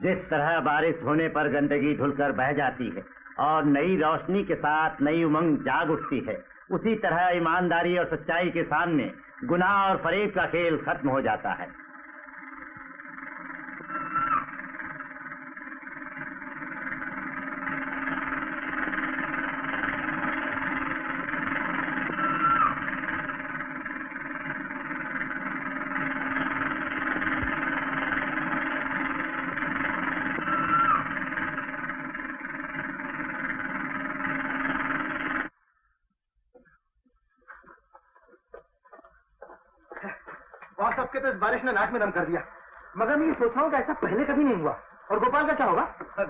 जिस तरह बारिश होने पर गंदगी धुलकर बह जाती है और नई रोशनी के साथ नई उमंग जाग उठती है, उसी तरह ईमानदारी और सच्चाई के सामने गुनाह और फरेब का खेल खत्म हो जाता है। सबके तो इस बारिश ने नाक में दम कर दिया, मगर मैं ये सोच रहा हूँ कि ऐसा पहले कभी नहीं हुआ। और गोपाल का क्या होगा?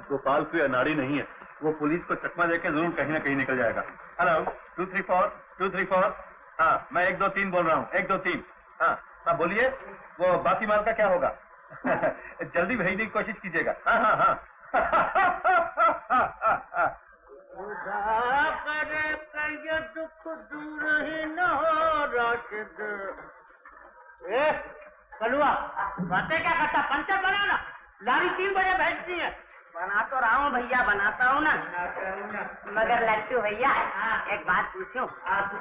गोपाल कोई अनाड़ी नहीं है, वो पुलिस को चकमा देके जरूर कहीं ना कहीं निकल जाएगा। हेलो 234 हाँ, मैं 1 2 3 बोल रहा हूँ, 1 2 3। हाँ हाँ बोलिए, वो बाकी माल का क्या होगा? जल्दी भेजने की कोशिश कीजिएगा। हाँ हाँ हाँ। दुख दूर ही न हो राशिद। कलुआ बातें क्या करता, पंचर बनाना, लारी 3 बजे भेजती है। बना तो रहा हूँ भैया, बनाता हूँ ना। मगर लट्टू भैया एक बात पूछूं,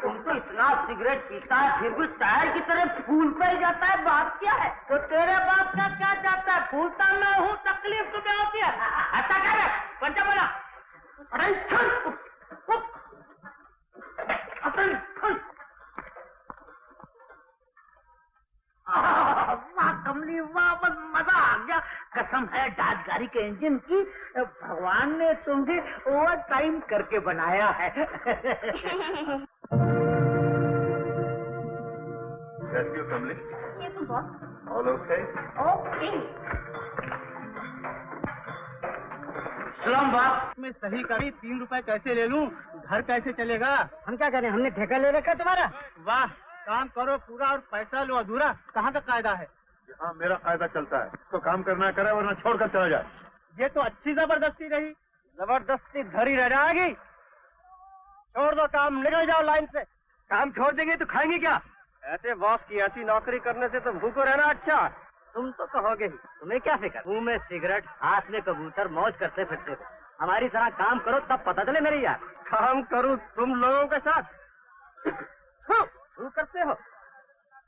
तुम तो इतना सिगरेट पीता है फिर भी टायर की तरह फूलता ही जाता है, बात क्या है? तो तेरे बाप का क्या जाता है, फूलता मैं हूँ, तकलीफ तुम्हें होती है। ऐसा क्या है पंचर बना? वाह कमली वाह, बस मजा आ गया। कसम है डाक गाड़ी के इंजन की, भगवान ने तुम्हें ओवर टाइम करके बनाया है। कैसी हो कमली? ये तो बहुत ऑल ओके? ओके। सलाम बाप, मैं सही करी 3 रुपए कैसे ले लूं, घर कैसे चलेगा? हम क्या करें, हमने ठेका ले रखा तुम्हारा। वाह, काम करो पूरा और पैसा लो अधूरा, कहाँ का कायदा है? हाँ मेरा कायदा चलता है, इसको काम करना करे वरना छोड़कर चला जाए। ये तो अच्छी जबरदस्ती रही, जबरदस्ती धरी रह जाएगी। छोड़ दो काम, निकल जाओ लाइन से। काम छोड़ देंगे तो खाएंगे क्या? ऐसे बॉस की ऐसी नौकरी करने से तो भूखो रहना अच्छा। तुम तो कहोगे ही, तुम्हें क्या फिक्र? मुंह में सिगरेट, हाथ में कबूतर, मौज करते फिरते हो। हमारी तरह काम करो तब पता चले मेरी यार। काम करूं तुम लोगों के साथ? शुरू करते हो,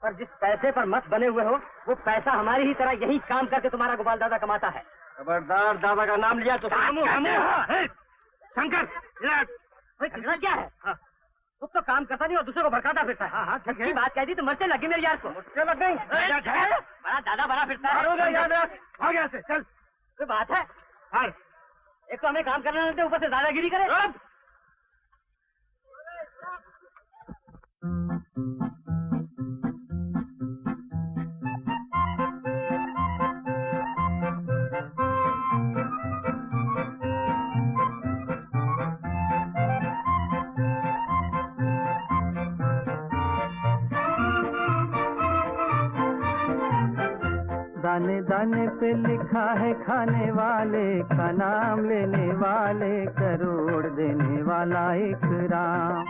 पर जिस पैसे पर मत बने हुए हो वो पैसा हमारी ही तरह यही काम करके तुम्हारा गोपाल दादा कमाता है। खबरदार, दादा का नाम लिया तो शंकर क्या है? खुद तो काम करता नहीं और दूसरे को भड़काता फिरता है। हाँ, सच्ची बात कह दी तो मरते लगी मेरे यार को। मुझसे लग गई, बड़ा दादा बना फिरता है। याद रख, भाग यहाँ से चल। कोई बात है? हाँ, एक तो हमें काम करना नहीं, ऊपर से दादागिरी करे। दाने दाने पे लिखा है खाने वाले का नाम, लेने वाले करोड़, देने वाला एक राम।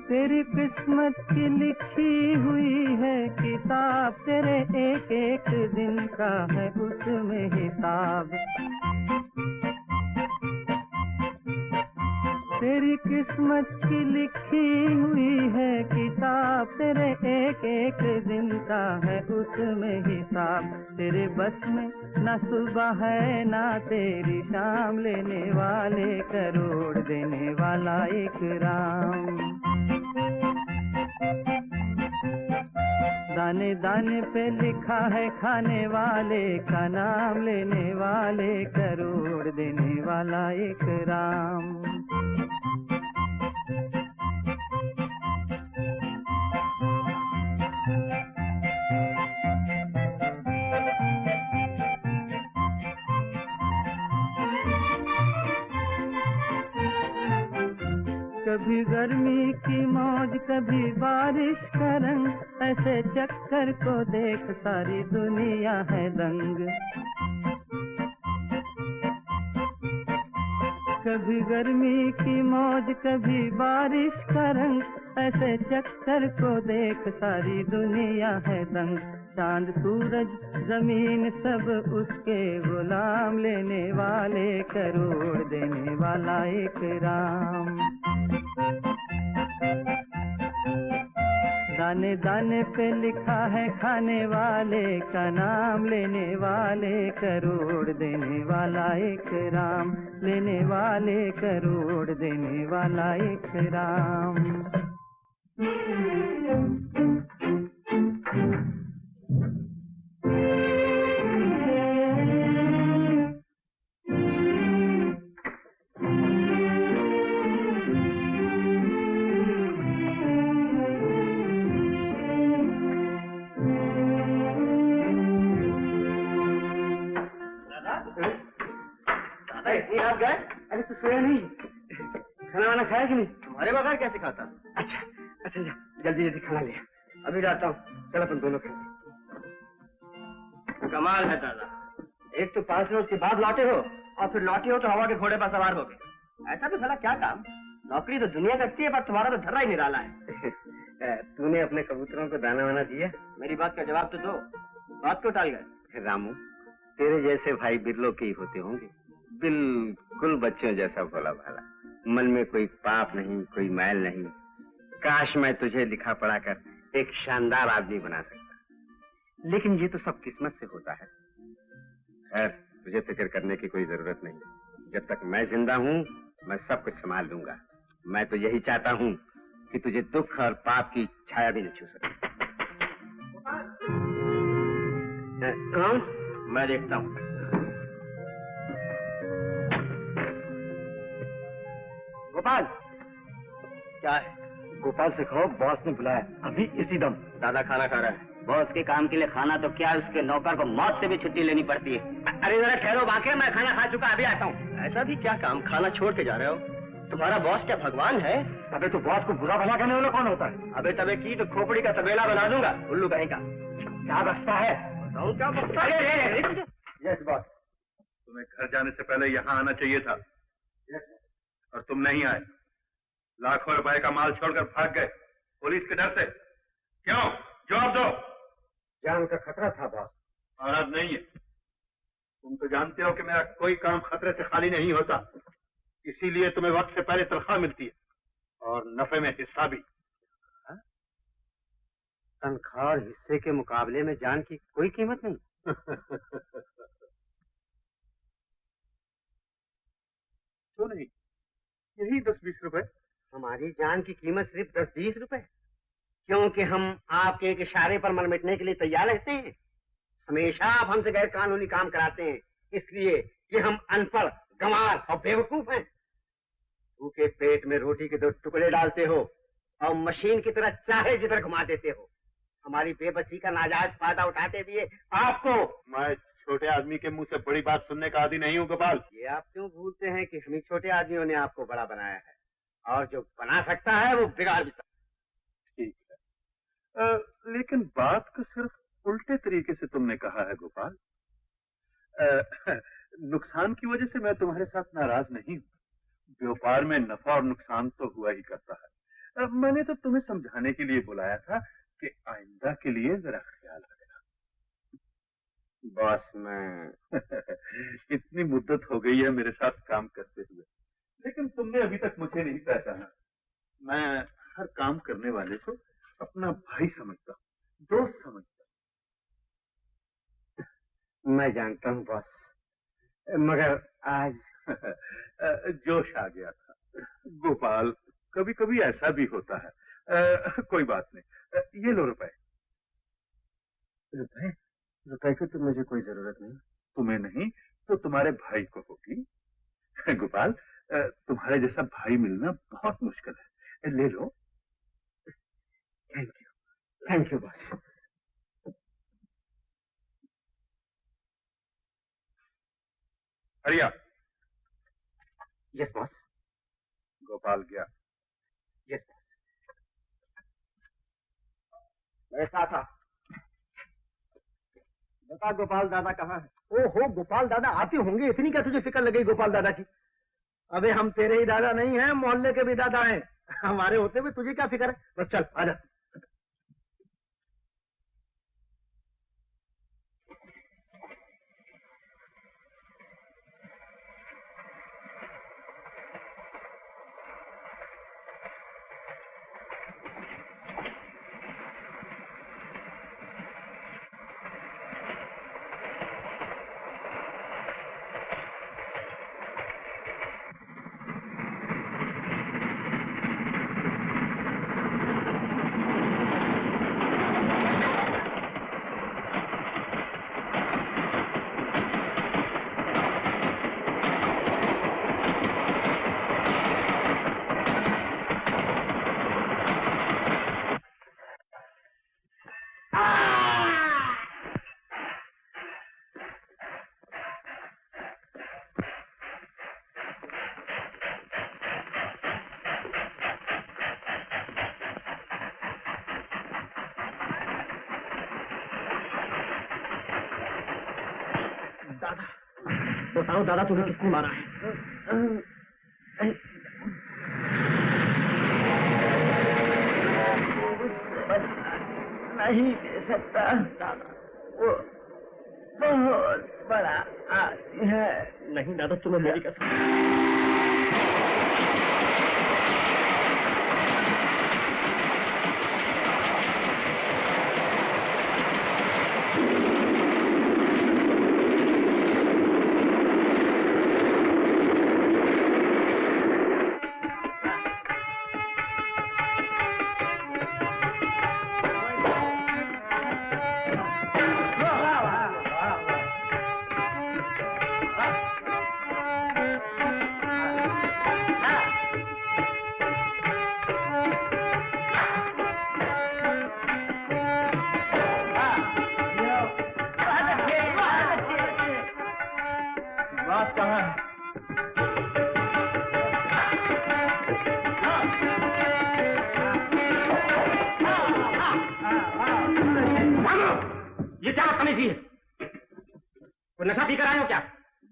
तेरी किस्मत की लिखी हुई है किताब, तेरे एक एक दिन का है उसमें हिसाब। तेरी किस्मत की लिखी हुई है किताब, तेरे एक एक दिन का है उसमें हिसाब। तेरे बस में न सुबह है ना तेरी शाम, लेने वाले करोड़, देने वाला एक राम। दाने दाने पे लिखा है खाने वाले का नाम, लेने वाले करोड़, देने वाला एक राम। कभी गर्मी की मौज, कभी बारिश का रंग, ऐसे चक्कर को देख सारी दुनिया है दंग। कभी गर्मी की मौज कभी बारिश का रंग, ऐसे चक्कर को देख सारी दुनिया है दंग। चांद सूरज जमीन सब उसके गुलाम, लेने वाले करोड़ देने वाला एक राम। दाने दाने पे लिखा है खाने वाले का नाम, लेने वाले करोड़ देने वाला एक राम, लेने वाले करोड़ देने वाला एक राम। आप गए? अरे तो सोया नहीं, खाना वाना खाया कि नहीं? तुम्हारे बगैर कैसे खाता? अच्छा अच्छा, जल्दी जल्दी खाना ले, अभी जाता हूँ। चल अपन दोनों खाते। कमाल है दादा, एक तो 5 रोज के बाद लौटे हो और फिर लौटे हो तो हवा के घोड़े पर सवार हो गए। ऐसा भी भला क्या काम? नौकरी तो दुनिया करती है पर तुम्हारा तो धर्रा ही निराला है। तूने अपने कबूतरों को दाना वाना दिया? मेरी बात का जवाब तो दो, बात को टाल गए। रामू, तेरे जैसे भाई बिरलों के ही होते होंगे, बिल्कुल बच्चों जैसा भोला भाला, मन में कोई पाप नहीं, कोई मैल नहीं। काश मैं तुझे लिखा पढ़ा कर एक शानदार आदमी बना सकता, लेकिन ये तो सब किस्मत से होता है। खैर, तुझे फिक्र करने की कोई जरूरत नहीं। जब तक मैं जिंदा हूँ मैं सब कुछ संभाल लूंगा। मैं तो यही चाहता हूँ कि तुझे दुख और पाप की छाया भी न छू सके। कौन? मैं देखता हूँ। गोपाल, क्या है? गोपाल से कहो बॉस ने बुलाया अभी इसी दम। दादा खाना खा रहा है। बॉस के काम के लिए खाना तो क्या, उसके नौकर को मौत से भी छुट्टी लेनी पड़ती है। अरे जरा ठहरो बाकी, मैं खाना खा चुका, अभी आता हूँ। ऐसा भी क्या काम, खाना छोड़ के जा रहे हो? तुम्हारा बॉस क्या भगवान है? अबे तो बॉस को बुरा भला करने वाला कौन होता है? अबे तबे की तो खोपड़ी का तबेला बना दूंगा, उल्लू कहीं का। क्या बचता है? बताऊं क्या बकता है? Yes boss. तुम्हें घर जाने से पहले यहाँ आना चाहिए था, और तुम नहीं आए। लाखों रुपए का माल छोड़कर भाग गए पुलिस के डर से। क्यों? जवाब दो। जान का खतरा था बॉस। और अब नहीं है। तुम तो जानते हो कि मेरा कोई काम खतरे से खाली नहीं होता, इसीलिए तुम्हें वक्त से पहले तनख्वाह मिलती है और नफे में हिस्सा भी। तनख्वाह और हिस्से के मुकाबले में जान की कोई कीमत नहीं। क्यों नहीं? यही 10-20 रुपए। हमारी जान की कीमत सिर्फ 10-20 रुपए, क्योंकि हम आपके एक इशारे पर मर मिटने के लिए तैयार रहते हैं। हमेशा आप हमसे गैर कानूनी काम कराते हैं, इसलिए कि हम अनपढ़, गंवार और बेवकूफ हैं। भूखे पेट में रोटी के 2 टुकड़े डालते हो और मशीन की तरह चाहे जिधर घुमा देते हो। हमारी बेबसी का नाजायज फायदा उठाते हुए आपको। मैं छोटे आदमी के मुंह से बड़ी बात सुनने का आदी नहीं हूँ गोपाल। ये आप क्यों भूलते हैं कि हम ही छोटे आदमियों ने आपको बड़ा बनाया है, और जो बना सकता है वो बिगाड़ भी सकता है। ठीक है, लेकिन बात को सिर्फ उल्टे तरीके से तुमने कहा है गोपाल। नुकसान की वजह से मैं तुम्हारे साथ नाराज नहीं हूँ। व्यापार में नफा और नुकसान तो हुआ ही करता है। मैंने तो तुम्हें समझाने के लिए बुलाया था कि आइंदा के लिए जरा ख्याल रखना। बॉस, मैं इतनी मुद्दत हो गई है मेरे साथ काम करते हुए, लेकिन तुमने अभी तक मुझे नहीं पहचाना। मैं हर काम करने वाले को अपना भाई समझता हूँ, दोस्त समझता हूँ। मैं जानता हूँ बॉस, मगर आज जोश आ गया था गोपाल। कभी कभी ऐसा भी होता है। कोई बात नहीं, ये लो रुपए। रुपए? रुपए की तो मुझे कोई जरूरत नहीं। तुम्हें नहीं तो तुम्हारे भाई को होगी। गोपाल, तुम्हारे जैसा भाई मिलना बहुत मुश्किल है। ले लो। Thank you boss. Hariya. Yes boss. Gopal गया। Yes boss. ऐसा था। बता गोपाल दादा कहाँ है? ओहो, गोपाल दादा आते होंगे, इतनी क्या तुझे फिक्र लगी गोपाल दादा की? अबे हम तेरे ही दादा नहीं हैं, मोहल्ले के भी दादा हैं। हमारे होते हुए तुझे क्या फिक्र है? बस चल आजा। बताओ दादा, तुम्हें किसने मारा है? नहीं दे सकता दादा, वो बहुत बड़ा आदमी है। नहीं दादा, तुम्हें मेरी कसम। ये क्या बदतमीजी है? कोई नशा पी कर आए हो क्या?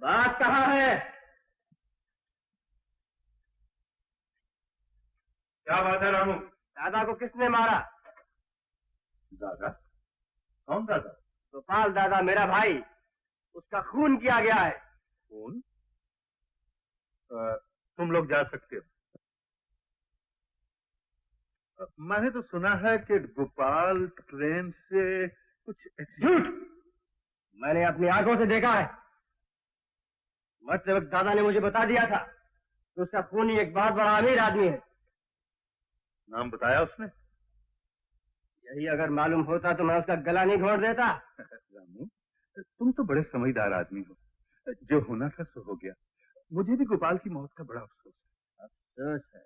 बात कहाँ है? क्या बात है रामू? दादा को किसने मारा? दादा? कौन दादा? गोपाल दादा, मेरा भाई। उसका खून किया गया है। खून? तुम लोग जा सकते हो। मैंने तो सुना है कि गोपाल ट्रेन से कुछ झूठ! मैंने अपनी आंखों से देखा है। मरते वक्त दादा ने मुझे बता दिया था कि उसका खूनी एक बहुत बड़ा अमीर आदमी है। नाम बताया उसने? यही अगर मालूम होता तो मैं उसका गला नहीं घोंट देता। रामू, तुम तो बड़े समझदार आदमी हो। जो होना था सो हो गया। मुझे भी गोपाल की मौत का बड़ा अफसोस है। अफसोस है?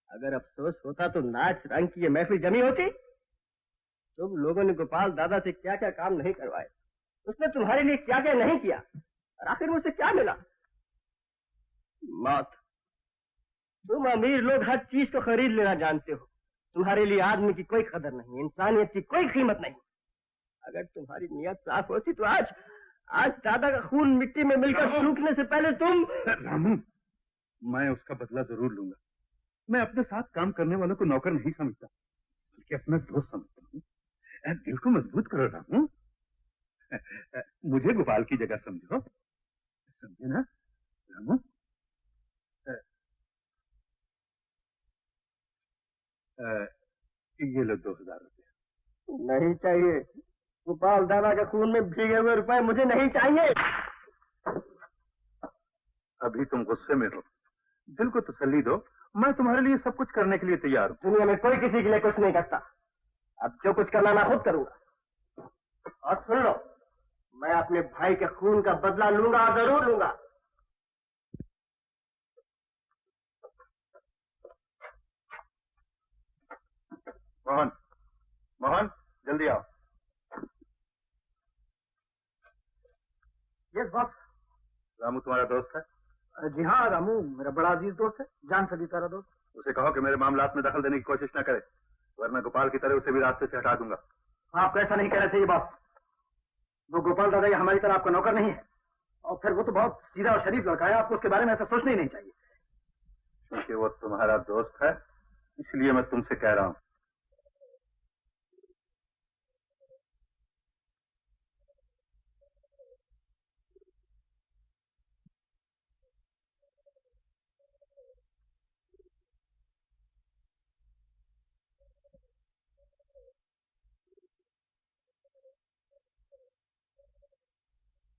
अगर अफसोस होता तो नाच रंग की ये महफिल जमी होती। तुम लोगों ने गोपाल दादा से क्या क्या काम नहीं करवाए, उसने तुम्हारे लिए क्या क्या नहीं किया, और आखिर मुझसे क्या मिला? मौत। तुम अमीर लोग हर चीज को खरीद लेना जानते हो। तुम्हारे लिए आदमी की कोई कदर नहीं, इंसानियत की कोई कीमत नहीं। अगर तुम्हारी नियत साफ होती तो आज दादा का खून मिट्टी में मिलकर सूखने से पहले तुम... रामू, मैं उसका बदला जरूर लूंगा। मैं अपने साथ काम करने वालों को नौकर नहीं समझता, बल्कि अपना दोस्त समझता हूँ। दिल को मजबूत करो रामू। मुझे गोपाल की जगह समझो, समझे ना रामू? ये लो 2000 रुपये। नहीं चाहिए। गोपाल दादा के खून में भीगे हुए रुपए मुझे नहीं चाहिए। अभी तुम गुस्से में हो, दिल को तसल्ली दो। मैं तुम्हारे लिए सब कुछ करने के लिए तैयार हूँ। दुनिया में कोई किसी के लिए कुछ नहीं करता। अब जो कुछ करना मैं खुद करूंगा। और सुन लो, मैं अपने भाई के खून का बदला लूंगा, जरूर लूंगा। मोहन, मोहन, जल्दी आओ। Yes boss. रामू तुम्हारा दोस्त है? जी हाँ, रामू मेरा बड़ा अजीज दोस्त है, जान सदी सारा दोस्त। उसे कहो कि मेरे मामलात में दखल देने की कोशिश न करे, वरना गोपाल की तरह उसे भी रास्ते से हटा दूंगा। आपको ऐसा नहीं कहना चाहिए बॉस। वो गोपाल दादा हमारी तरह आपका नौकर नहीं है, और फिर वो तो बहुत सीधा और शरीफ लड़का है। आपको उसके बारे में ऐसा सोचना ही नहीं चाहिए। क्योंकि वो तुम्हारा दोस्त है, इसलिए मैं तुमसे कह रहा हूँ।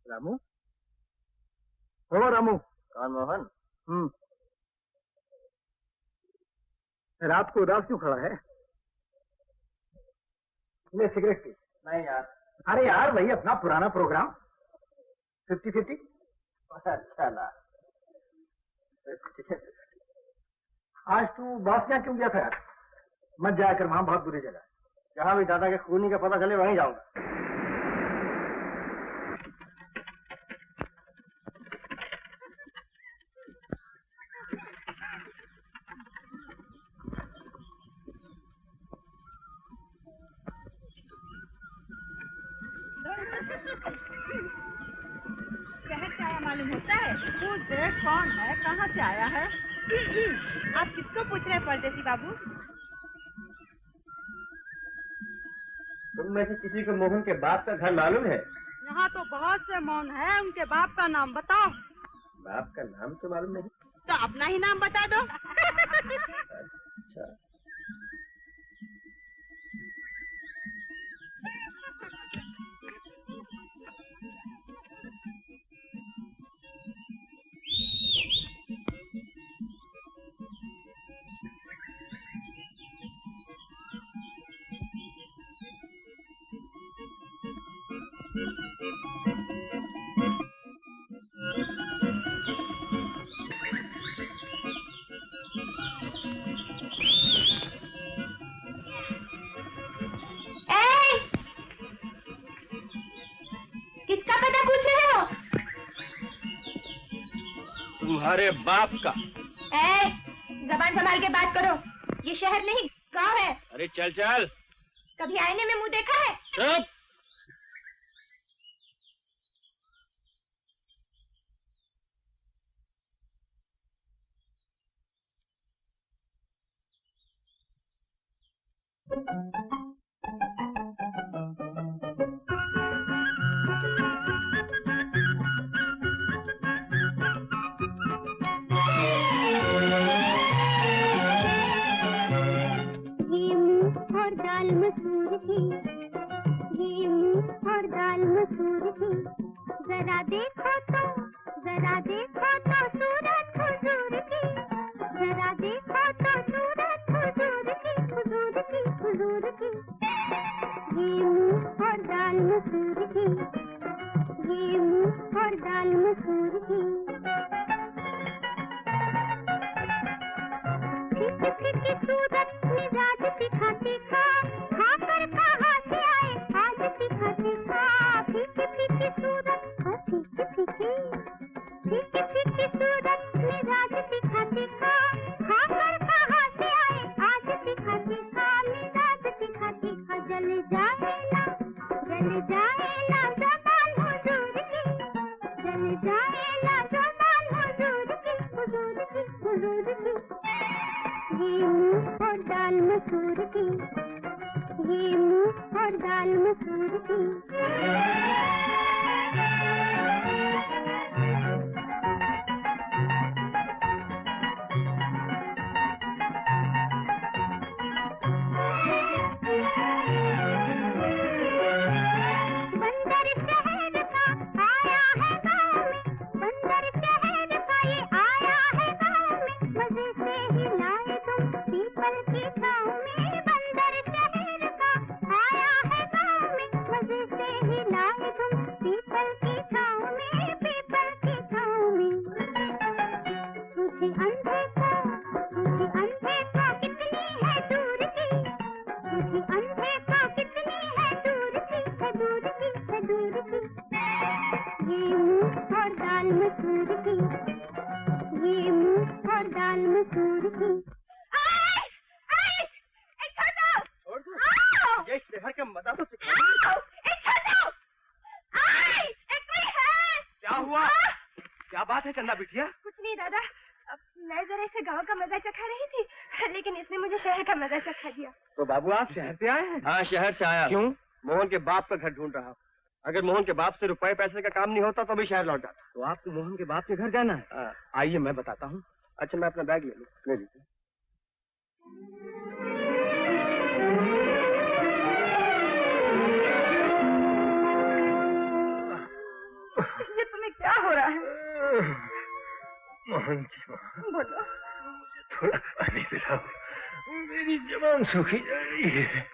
रामू, हो रामू। कौन मोहन? रात को उदास क्यों खड़ा है? ले सिगरेट पी। नहीं यार। अरे यार वही अपना पुराना प्रोग्राम 50-50। अच्छा ना। आज तू बॉस क्या क्यों गया था यार? मत जाया कर, वहां बहुत बुरी जगह है। जहां भी दादा के खूनी का पता चले वहीं जाऊंगा। मालूम होता है वो देख कौन है, कहाँ से आया है? आप किसको पूछ रहे हैं परदेसी बाबू? तुम में से किसी को मोहन के बाप का घर मालूम है? यहाँ तो बहुत से मौन है, उनके बाप का नाम बताओ। बाप का नाम तो मालूम नहीं। तो अपना ही नाम बता दो। अच्छा। किसका पता पूछ रहे हो? तुम्हारे बाप का। जबान संभाल के बात करो, ये शहर नहीं गांव है। अरे चल चल। कभी आईने में मुंह देखा है? चुप। और दाल मसूर की, ये मूंग और दाल मसूर की, जरा देखो तो सूरत हुजूर की, जरा देखो तो सूरत हुजूर की, हुजूर की, हुजूर की। ये मूंग और दाल मसूर की, ये मूंग और दाल मसूर की। फीकी सूरत मिजाज तीखा तीखा, खाकर कहाँ से आए आज तीखा तीखा। फीकी सूरत और फीकी सूरत मिजाज तीखा तीखा, खाकर कहाँ से आए आज तीखा तीखा। मिजाज तीखा तीखा जल जाए ना ज़बान हुजूर की, जल जाए ना ज़बान हुजूर की, हुजूर की, हुजूर की। ये मूंग और दाल मसूर की, ये मूंग और दाल मसूर की। बंदर शहर का आया है गाँव में, बंदर शहर का ये आया है गाँव में, मजे से हिलाए तुम पीपल की छाँव में। बंदर शहर का आया है गाँव में, मजे से हिलाए तुम पीपल की छाँव में, पीपल की छाँव में। तुझे अंधे को कितनी है दूर की, तुझे अंधे को कितनी है दूर की, है दूर की, है दूर की। ये मूंग और दाल मसूर की, ये मूंग और दाल मसूर की। ये शहर का मजा तो क्या हुआ? क्या बात है चंदा बिटिया? कुछ नहीं दादा, मैं जरा इसे गांव का मजा चखा रही थी, लेकिन इसने मुझे शहर का मजा चखा दिया। तो बाबू आप शहर से आए हैं? हाँ, शहर से आया। क्यों? मोहन के बाप का घर ढूंढ रहा हूँ। अगर मोहन के बाप से रुपए पैसे का काम नहीं होता तो भी शहर लौट जाता। तो आपको मोहन के बाप के घर जाना है? आइए मैं बताता हूँ। अच्छा मैं अपना बैग ले लूँ। ले लीजिए। ये तुम्हें क्या हो रहा है? मोहन जी माँ, बोलो। थोड़ा पानी पिलाओ, मेरी जबान सूखी जा रही है।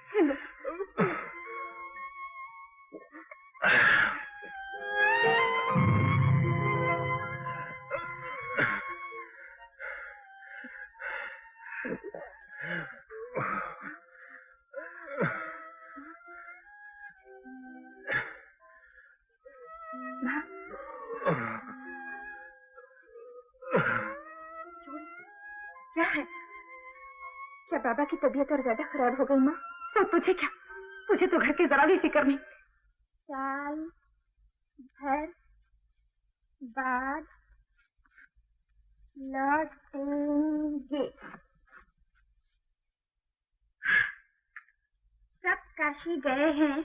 क्या है? क्या बाबा की तबीयत और ज्यादा खराब हो गई माँ? तो तुझे क्या? तुझे तो घर की जरा भी फिक्र नहीं। साल भर बाद लौटेंगे। सब काशी गए हैं,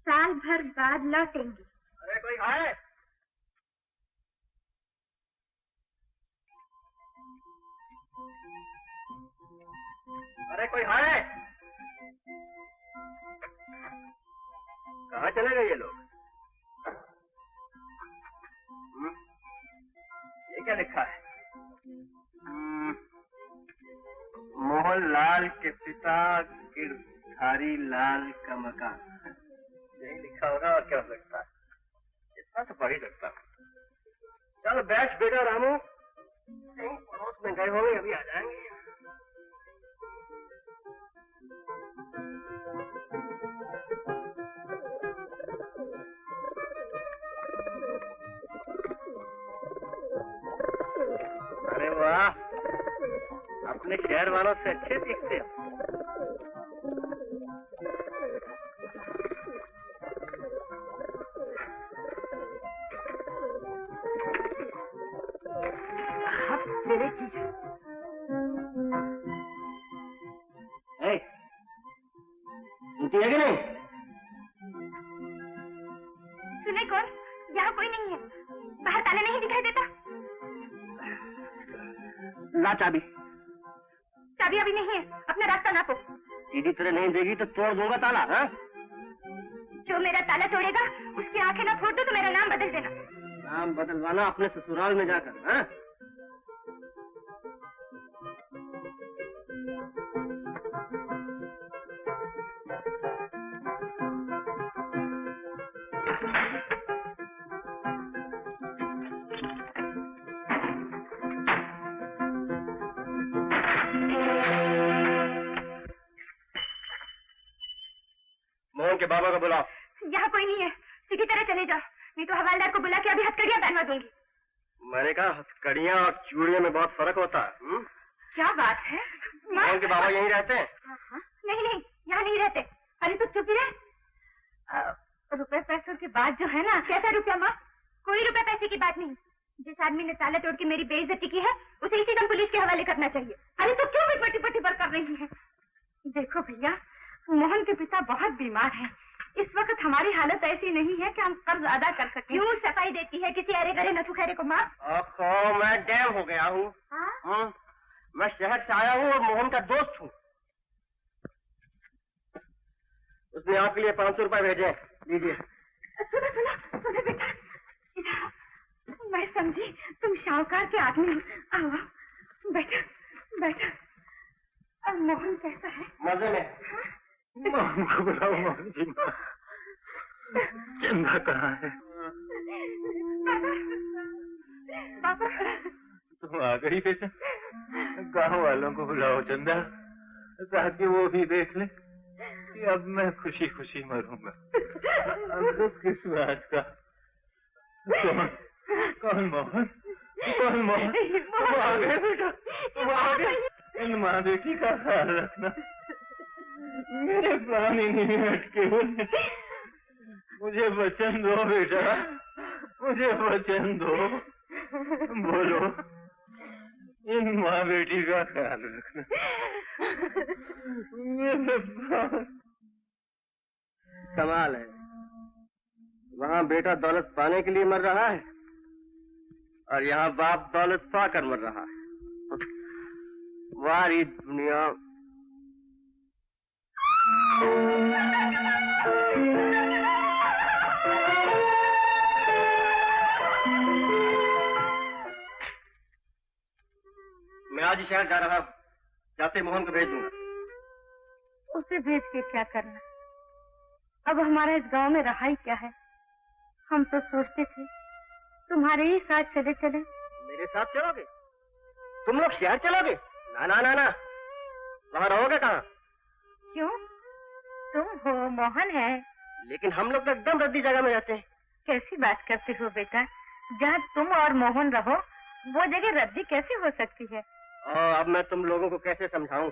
साल भर बाद लौटेंगे। अरे कोई है? अरे कोई है? कहाँ चले गए ये लोग? ये क्या लिखा है? मोहनलाल के पिता गिरधारी लाल का मकान। यही लिखा होगा और क्या हो सकता है? इतना तो पढ़ ही सकता हूँ। चलो बैठ बेटा रामू, कहीं पड़ोस में गए होंगे, अभी आ जाएंगे। अरे वाह, अपने शहर वालों से अच्छे दिखते हो। सुनती है कि नहीं? सुने कौन? यहाँ कोई नहीं है। बाहर ताला नहीं दिखाई देता? ला चाबी। चाबी अभी नहीं है। अपना रास्ता नापो। सीधी तरह नहीं देगी तो तोड़ दूंगा ताला। हाँ? जो मेरा ताला तोड़ेगा उसकी आंखें ना फोड़ दो तो मेरा नाम बदल देना। नाम बदलवाना अपने ससुराल में जाकर। हाँ? मोहन के बाबा को बुलाओ। यहाँ कोई नहीं है। सीधी तरह चले जाओ, नहीं तो हवालदार को बुला के अभी हथकड़ियाँ पहनवा दूंगी। मैंने कहा हथकड़ियाँ और चूड़ियों में बहुत फर्क होता है। क्या बात है? मोहन के बाबा यहीं रहते हैं? नहीं नहीं, यहाँ नहीं रहते। अरे तो चुप ही रहे। रुपए पैसों की बात जो है ना। कैसा रुपया माँ? कोई रुपए पैसे की बात नहीं। जिस आदमी ने ताला तोड़ के मेरी बेइज्जती की है उसे इसी दम पुलिस के हवाले करना चाहिए। अरे तो क्यों पटी पटी पर कर रही है? देखो भैया, मोहन के पिता बहुत बीमार हैं। इस वक्त हमारी हालत ऐसी नहीं है कि हम कर्ज अदा कर सकें। क्यों सफाई देती है किसी अरे गरे नथु खैरे को माँ? ओहो, मैं डैम हो गया हूँ। मैं शहर से आया हूँ और मोहन का दोस्त हूँ। उसने आपके लिए 500 रुपए भेजे, लीजिए। सुनो सुनो सुनो बेटा, इधर मैं समझी तुम शाहूकार के आदमी हो। आओ बैठो बैठो। अब मोहन कैसा है? मजे में। मोहन को बुलाओ। मोहन जी माँ, चंदा कहाँ है? पापा तुम आ गई बेटा। गांव वालों को बुलाओ चंदा, ताकि वो भी देख ले कि अब मैं खुशी खुशी मरूंगा। अब किस बात का? कौन मोहन? कौन मोहन? वो आ गए बेटा, वो आ गए। इन माँ बेटी का ख्याल रखना, मेरे प्राण ही नहीं अटके हुए। मुझे वचन दो बेटा, मुझे वचन दो। बोलो माँ बेटी का ख्याल रखना। कमाल है, वहाँ बेटा दौलत पाने के लिए मर रहा है और यहाँ बाप दौलत पाकर मर रहा है। वारी दुनिया। मैं आज ही शहर जा रहा हूँ, जाते मोहन को भेज दूंगा। उसे भेज के क्या करना? अब हमारा इस गांव में रहा ही क्या है? हम तो सोचते थे तुम्हारे ही साथ चले चले। मेरे साथ चलोगे? तुम लोग शहर चलोगे? ना ना ना ना, वहाँ रहोगे कहाँ? क्यों? तुम हो, मोहन है। लेकिन हम लोग तो एकदम रद्दी जगह में रहते हैं। कैसी बात करते हो बेटा? जहाँ तुम और मोहन रहो वो जगह रद्दी कैसे हो सकती है? और अब मैं तुम लोगों को कैसे समझाऊं?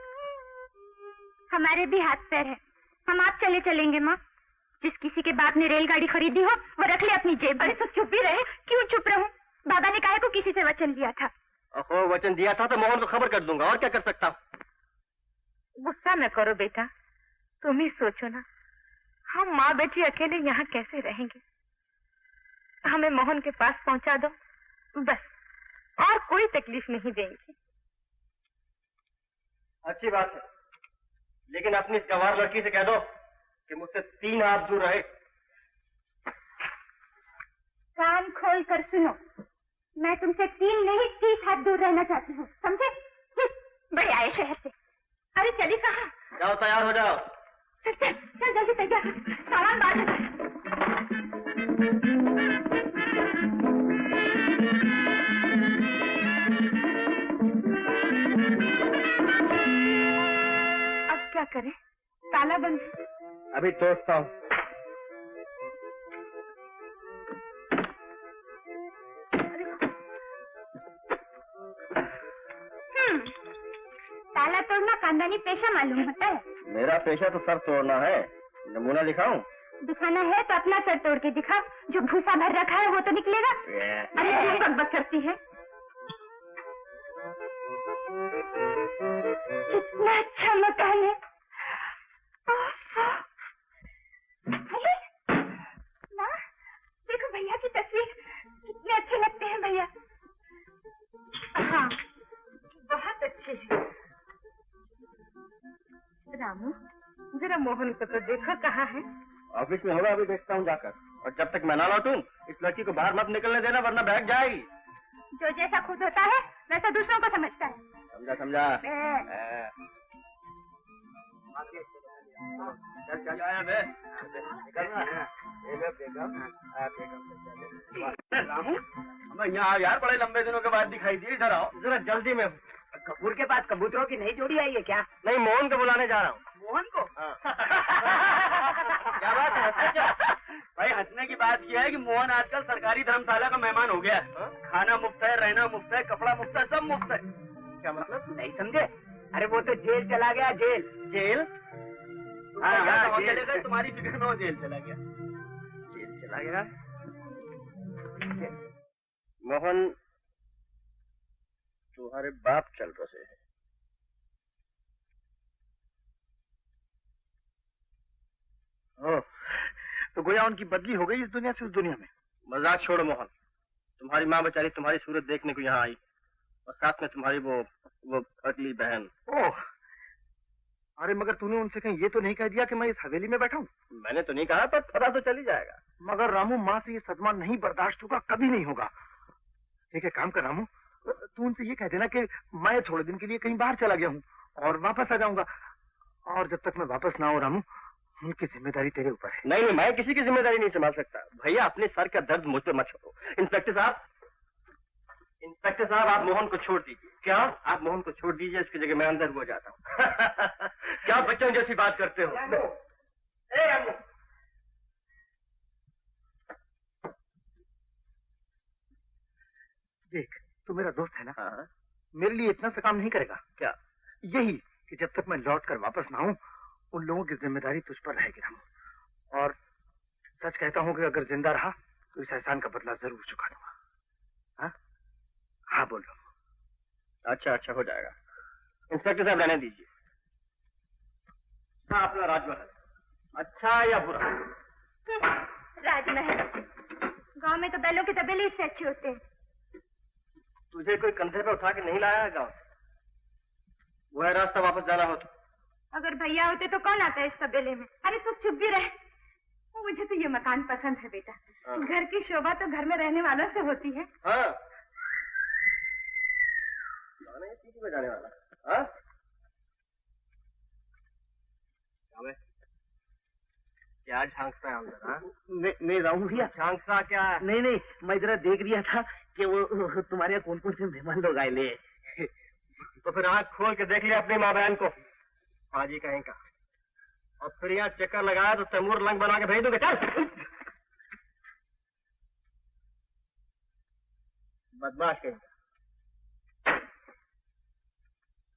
हमारे भी हाथ पैर है, हम आप चले चलेंगे। माँ, जिस किसी के बाप ने रेलगाड़ी खरीदी हो वो रख ले अपनी जेब। अरे तो चुप ही रहे। क्यों चुप रहूं? बाबा ने काहे को किसी से वचन लिया था। ओहो, वचन दिया था तो मोहन को खबर कर दूंगा, और क्या कर सकता हूँ। गुस्सा न करो बेटा, तुम ही सोचो ना, हम माँ बेटी अकेले यहाँ कैसे रहेंगे? हमें मोहन के पास पहुँचा दो बस, और कोई तकलीफ नहीं देंगे। अच्छी बात है, लेकिन अपनी इस गंवार लड़की से कह दो कि मुझसे 3 हाथ दूर रहे। कान खोल कर सुनो, मैं तुमसे 3 नहीं 30 हाथ दूर रहना चाहती हूँ, समझे? बड़े आए शहर से। अरे चली कहाँ? जाओ, तैयार हो जाओ। चल चल चल जल्दी तैयार, सामान बांध दे। अब क्या करें? ताला बंद है। अभी तोड़ता हूँ। ताला तोड़ना खानदानी पेशा मालूम होता है। मेरा पेशा तो सर तोड़ना है। नमूना दिखाऊं? दिखाना है तो अपना सर तोड़ के दिखा, जो भूसा भर रखा है वो तो निकलेगा। अरे क्यों बकबक करती है? कितना अच्छा मकान है। माँ, देखो भैया की तस्वीर, कितने अच्छे लगते हैं भैया। हाँ, बहुत अच्छे हैं। रामू, जरा मोहन को तो देखो कहाँ है। ऑफिस में होगा, अभी देखता हूँ जाकर। और जब तक मैं ना लौटूं, इस लड़की को बाहर मत निकलने देना, वरना भाग जाएगी। जो जैसा खुद होता है वैसा दूसरों को समझता है। समझा समझा। चल चल आया मैं। निकलना है। रामू, हमें यहाँ यार बड़े लंबे दिनों के बाद दिखाई दिए। इधर आओ। जरा जल्दी में। कपूर के पास कबूतरों की नई जोड़ी आई है क्या? नहीं, मोहन को बुलाने जा रहा हूँ। मोहन को? क्या बात है, हंसते क्या? भाई हंसने की बात यह है कि मोहन आजकल सरकारी धर्मशाला का मेहमान हो गया। खाना मुफ्त है, रहना मुफ्त है, कपड़ा मुफ्त है, सब मुफ्त है। क्या मतलब? नहीं समझे? अरे वो तो जेल चला गया, जेल। जेल? हाँ, चले गए, तुम्हारी फिक्र में हो, जेल चला गया। जेल चला गया। मोहन तुम्हारे बाप चल रहे हैं। तो गोया उनकी बदली हो गई इस दुनिया से उस दुनिया में। मजाक छोड़ो मोहन, तुम्हारी माँ बेचारी तुम्हारी सूरत देखने को यहाँ आई, और साथ में तुम्हारी वो अगली बहन। ओह, अरे मगर तूने उनसे कहीं ये तो नहीं कह दिया कि मैं इस हवेली में बैठा हूँ? मैंने तो नहीं कहा, पर पता तो चल ही जाएगा। मगर रामू, माँ से ये सदमा नहीं बर्दाश्त होगा, कभी नहीं होगा। ठीक है, काम कर रामू, तू उनसे ये कह देना कि मैं थोड़े दिन के लिए कहीं बाहर चला गया हूँ और वापस आ जाऊंगा, और जब तक मैं वापस ना हो रामू, उनकी जिम्मेदारी तेरे ऊपर है। नहीं, मैं किसी की जिम्मेदारी नहीं संभाल सकता। भैया, अपने सर का दर्द मुझ पर मत छोड़ो। इंस्पेक्टर साहब, आप मोहन को छोड़ दीजिए। क्या? आप मोहन को छोड़ दीजिए, इसकी जगह मैं अंदर हो जाता हूँ। क्या बच्चों जैसी बात करते हो? देख, तू मेरा दोस्त है ना? हाँ। मेरे लिए इतना सा काम नहीं करेगा क्या? यही कि जब तक मैं लौट कर वापस ना आऊं, उन लोगों की जिम्मेदारी तुझ पर रहेगी रामू। और सच कहता हूं कि अगर जिंदा रहा तो इस एहसान का बदला जरूर चुका दूंगा। हाँ बोल रहा हूँ। अच्छा अच्छा, हो जाएगा। इंस्पेक्टर साहब रहने दीजिए। हाँ, अपना राजमहल अच्छा या बुरा? राजमहल गांव में तो बैलों के तबेले इससे अच्छे होते हैं। तुझे कोई कंधे पे उठा के नहीं लाया है गांव से? वो है रास्ता वापस जाना हो तो। अगर भैया होते तो कौन आता है इस तबेले में? अरे तू चुप भी रहे। मुझे तो ये मकान पसंद है बेटा। हाँ। घर की शोभा तो घर में रहने वालों से होती है। हाँ, कौन है सीटी बजाने वाला? हाँ, क्या झांकता है अंदर? हाँ, नहीं राहु भैया, झांकता क्या है? नहीं नहीं, मैं जरा देख रिया था कि वो तुम्हारे यहाँ कौन कौन से मेहमान लोग आए ले। तो फिर आंख खोल के देख लिया अपनी माँ बहन को, हाजी कहीं का। और फिर यहाँ चक्कर लगाया तो तैमूर लंग बना के भेज दोगे। चल, बदमाश कहीं का।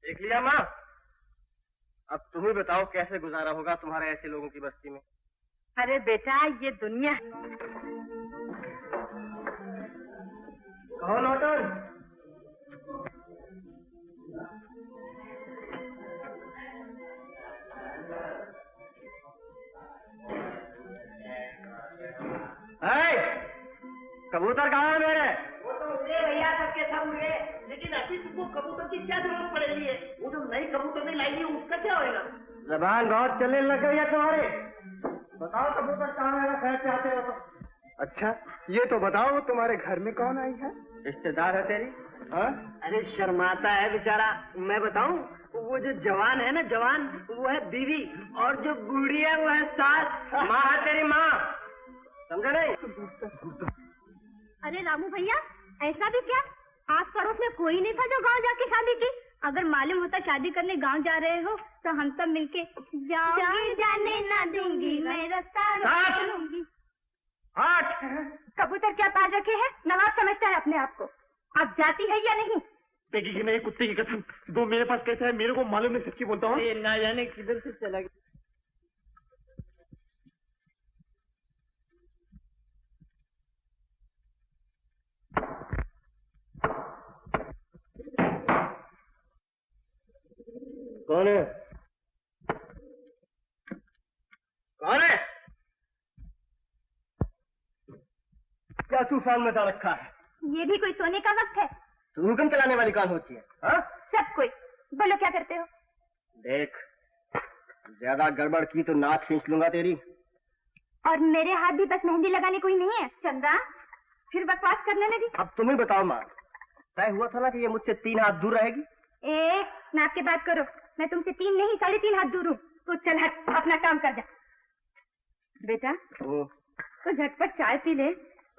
देख लिया माँ? अब तुम ही बताओ कैसे गुजारा होगा तुम्हारे ऐसे लोगों की बस्ती में। अरे बेटा, ये दुनिया कहो लौटन। कबूतर कहाँ है मेरे? वो तो उड़े भैया, सबके सब उड़े। लेकिन अभी तुमको कबूतर की क्या जरूरत पड़ेगी है? वो जो नई कबूतर नहीं लाएगी उसका क्या होगा? जबान बहुत चलने लग गई है तुम्हारी। बताओ कबूतर कहाँ है, खैर चाहते हो तो। अच्छा, ये तो बताओ तुम्हारे घर में कौन आई है? रिश्तेदार है तेरी? हाँ? अरे शर्माता है बेचारा। मैं बताऊं, वो जो जवान है ना, जवान, वो है बीवी, और जो बूढ़ी है वो है सास। माँ है तेरी माँ, समझे नहीं? अरे रामू भैया, ऐसा भी क्या? आस पड़ोस में कोई नहीं था जो गांव जाके शादी की? अगर मालूम होता शादी करने गांव जा रहे हो तो हम सब मिलके जाऊंगी, जाने ना दूंगी, मैं रास्ता लूंगी। हट! कबूतर क्या पाल रखे हैं? नवाब समझता है अपने आप को। अब जाती है या नहीं? देखिए कि नहीं, कुत्ते की कसम, दो मेरे पास कैसा है मेरे को मालूम नहीं, सच्ची बोलता हूँ। ना जाने किधर से चला गया। कौन है? कौन है? क्या तूफान मचा रखा है? ये भी कोई सोने का वक्त है? तू हुक्म चलाने वाली कौन होती है? हाँ? सब कोई। बोलो क्या करते हो? देख, ज्यादा गड़बड़ की तो नाक खींच लूंगा तेरी। और मेरे हाथ भी बस मेहंदी लगाने कोई नहीं है। चंदा फिर बकवास करने लगी। अब तुम ही बताओ माँ, तय हुआ था ना कि ये मुझसे 3 हाथ दूर रहेगी? ए, नाक के बात करो। मैं तुमसे 3 नहीं 3.5 हाथ दूर हूँ। तो चल हट, अपना काम कर जा। बेटा तो झटपट चाय पी ले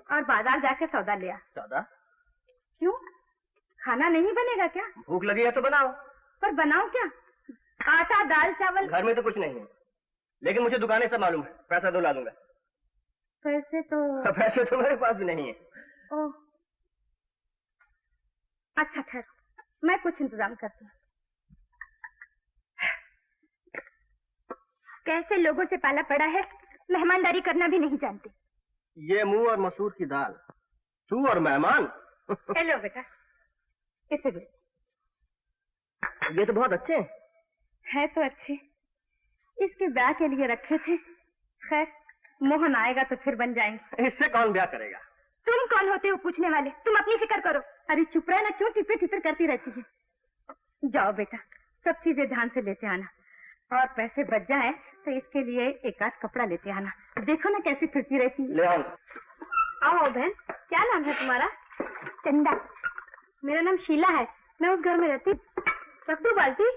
और बाजार जाके सौदा ले आ। सौदा? क्यों, खाना नहीं बनेगा क्या? भूख लगी है तो बनाओ। पर बनाओ क्या? आटा, दाल, चावल। घर में तो कुछ नहीं है, लेकिन मुझे दुकानें सब मालूम है, पैसा दो ला दूंगा। पैसे तो मेरे पास भी नहीं है। ओह, अच्छा ठहरो, मैं कुछ इंतजाम करती हूँ। कैसे लोगों से पाला पड़ा है, मेहमानदारी करना भी नहीं जानते। ये मुंह और मसूर की दाल, तू और मेहमान। हेलो बेटा, इसे भी। ये तो बहुत अच्छे है तो अच्छे, इसके ब्याह के लिए रखे थे। खैर, मोहन आएगा तो फिर बन जाएंगे। इससे कौन ब्याह करेगा? तुम कौन होते हो पूछने वाले? तुम अपनी फिक्र करो। अरे चुप रहे ना, क्यों टिपर टिपर करती रहती है? जाओ बेटा, सब चीजें ध्यान से लेते आना, और पैसे बच जाए तो इसके लिए एक आध कपड़ा लेते आना। देखो ना कैसी फिरती रहती है। ले आओ। आओ बहन, क्या नाम है तुम्हारा? चंदा। मेरा नाम शीला है, मैं उस घर में रहती। रख दो बाल्टी,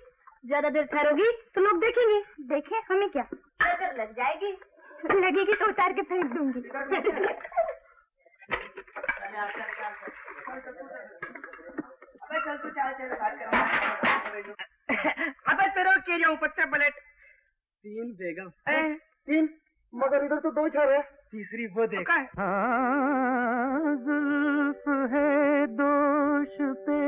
ज्यादा देर ठहरोगी तो लोग देखेंगे। देखें, हमें क्या, नजर लग जाएगी। लगेगी तो उतार के फेंक दूंगी। अबे तेरे के जाऊं पट्टा पलट। 3 बेगम। 3 मगर इधर तो 2 छड़ है, तीसरी वो देख। जुल्फ है दोष पे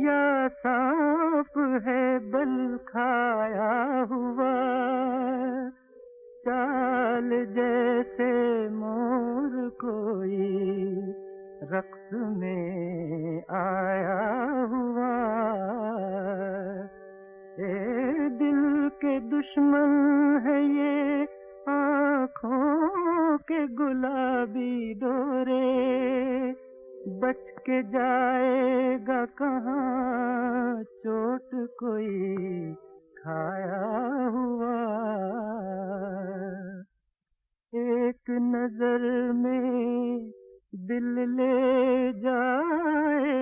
या सांप है बल खाया हुआ, चाल जैसे मोर कोई रक्स में आया हुआ। गुलाबी डोरे, बच के जाएगा कहाँ चोट कोई खाया हुआ। एक नजर में दिल ले जाए,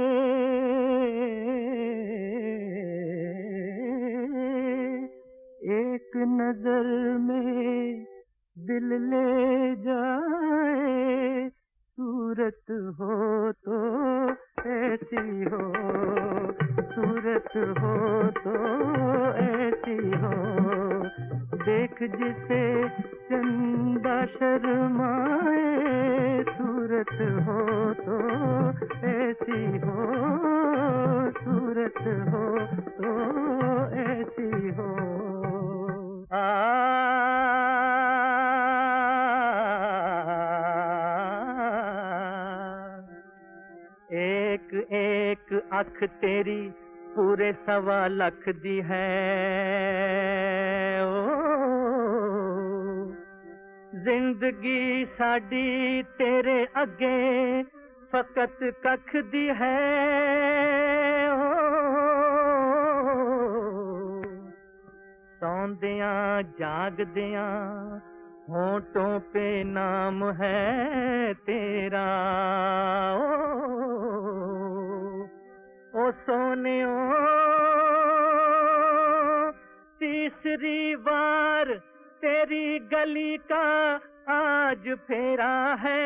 एक नजर में दिल ले जाए, सूरत हो तो ऐसी हो, सूरत हो तो ऐसी हो, देख जिसे चंदा शर्माए, सूरत हो तो ऐसी हो, सूरत हो तो ऐसी हो। एक एक अख तेरी पूरे 1.25 लाख दी है, जिंदगी साडी तेरे अगे फकत कख दी है। सौंदियां जागदियां होठों पे नाम है तेरा, ओ सोनियो तीसरी बार तेरी गली का आज फेरा है।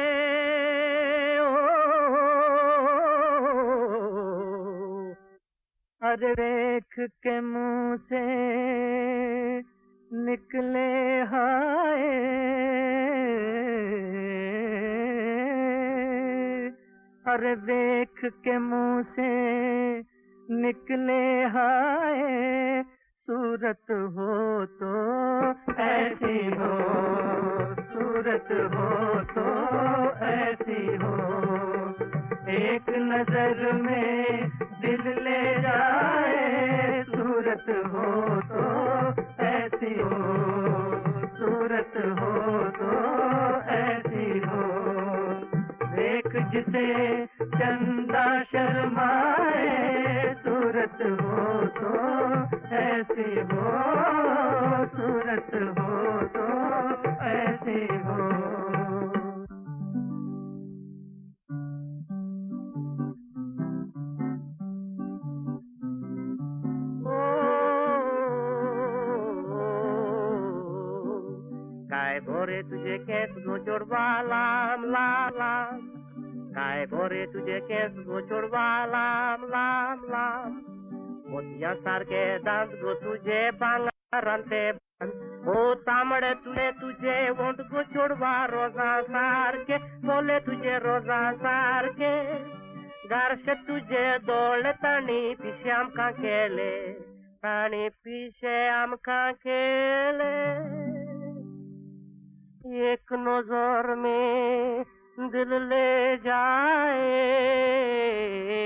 अरे देख के मुंह से निकले हाय, अरे देख के मुंह से निकले हाय, सूरत हो तो ऐसी हो, सूरत हो तो ऐसी हो, एक नजर में दिल ले जाए, सूरत हो तो ऐसी हो, सूरत हो तो ऐसी हो, देख जिसे चंदा शर्माए, सूरत हो तो ऐसी हो, सूरत हो तो ऐसी हो। काय भोरे तुझे केस गोचोडवा लाम लाम लाम, काय भोरे तुझे केस गोचोडवा लाम लाम लाम, मोतिया सारखे दांत गो तुझे बांगारांचे हो तांबडे तुले तुझे ओंठ गोचोडवा रोजा सारखे, बोले तुझे रोजा सारखे, गारशे तुझे डोळे ताणी पिशे आमकां केले, ताणी पिशे आमकां केले, एक नजर में दिल ले जाए,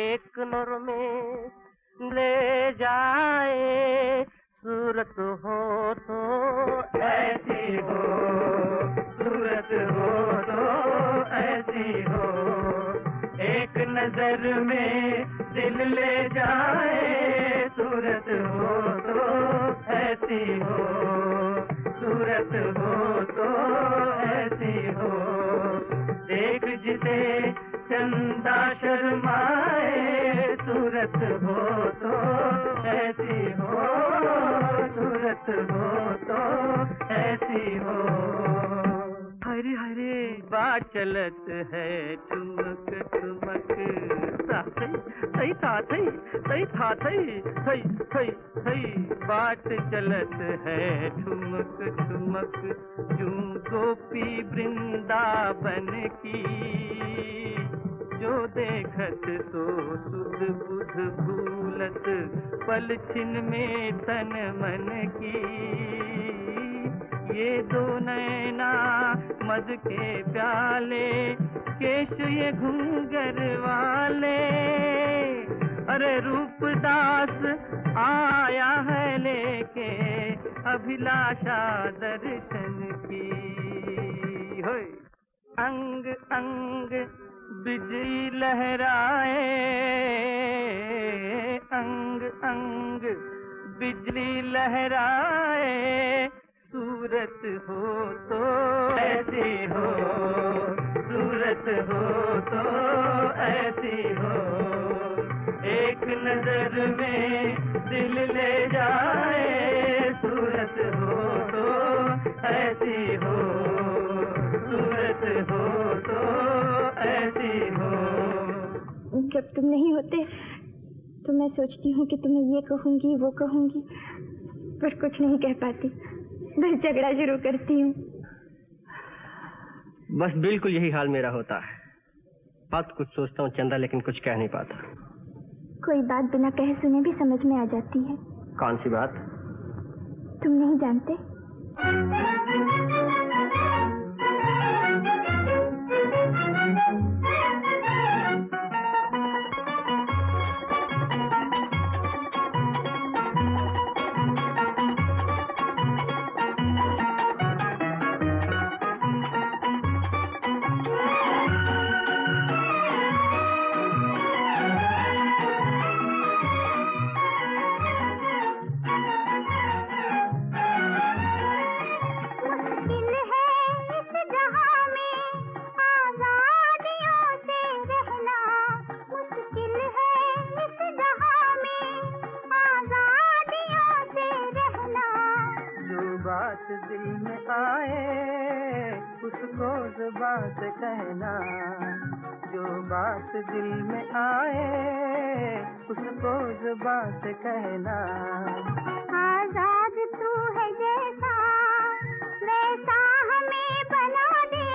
एक नजर में ले जाए, सूरत हो तो ऐसी हो, सूरत हो तो ऐसी हो, एक नजर में दिल ले जाए, सूरत हो तो ऐसी हो, सूरत हो तो ऐसी हो, देख जिसे चंदा शर्माए, सूरत हो तो ऐसी हो, सूरत हो तो ऐसी हो। हरे हरे बात चलत है ठुमक ठुमक, सही था थई, सही था थई, थई थई थई, बात चलत है ठुमक ठुमक, जूं गोपी वृंदावन की, जो देखत सो सुध बुध भूलत, पल छिन में तन मन की, ये दो नैना मद के प्याले, केश ये घूंगर वाले, अरे रूपदास आया है लेके अभिलाषा दर्शन की। होय अंग अंग बिजली लहराए, अंग अंग बिजली लहराए, सूरत हो तो ऐसी हो, सूरत हो तो ऐसी हो, एक नजर में दिल ले जाए, सूरत हो तो ऐसी हो, सूरत हो तो ऐसी हो। जब तुम नहीं होते तो मैं सोचती हूँ कि तुम्हें ये कहूँगी वो कहूँगी, पर कुछ नहीं कह पाती, बस झगड़ा शुरू करती हूँ। बस बिल्कुल यही हाल मेरा होता है। बात कुछ सोचता हूँ चंदा, लेकिन कुछ कह नहीं पाता। कोई बात बिना कहे सुने भी समझ में आ जाती है। कौन सी बात? तुम नहीं जानते? दिल में आए उसको ज़ुबान से कहना, जो बात दिल में आए उसको ज़ुबान से कहना। आजाद तू है जैसा वैसा हमें बना दे,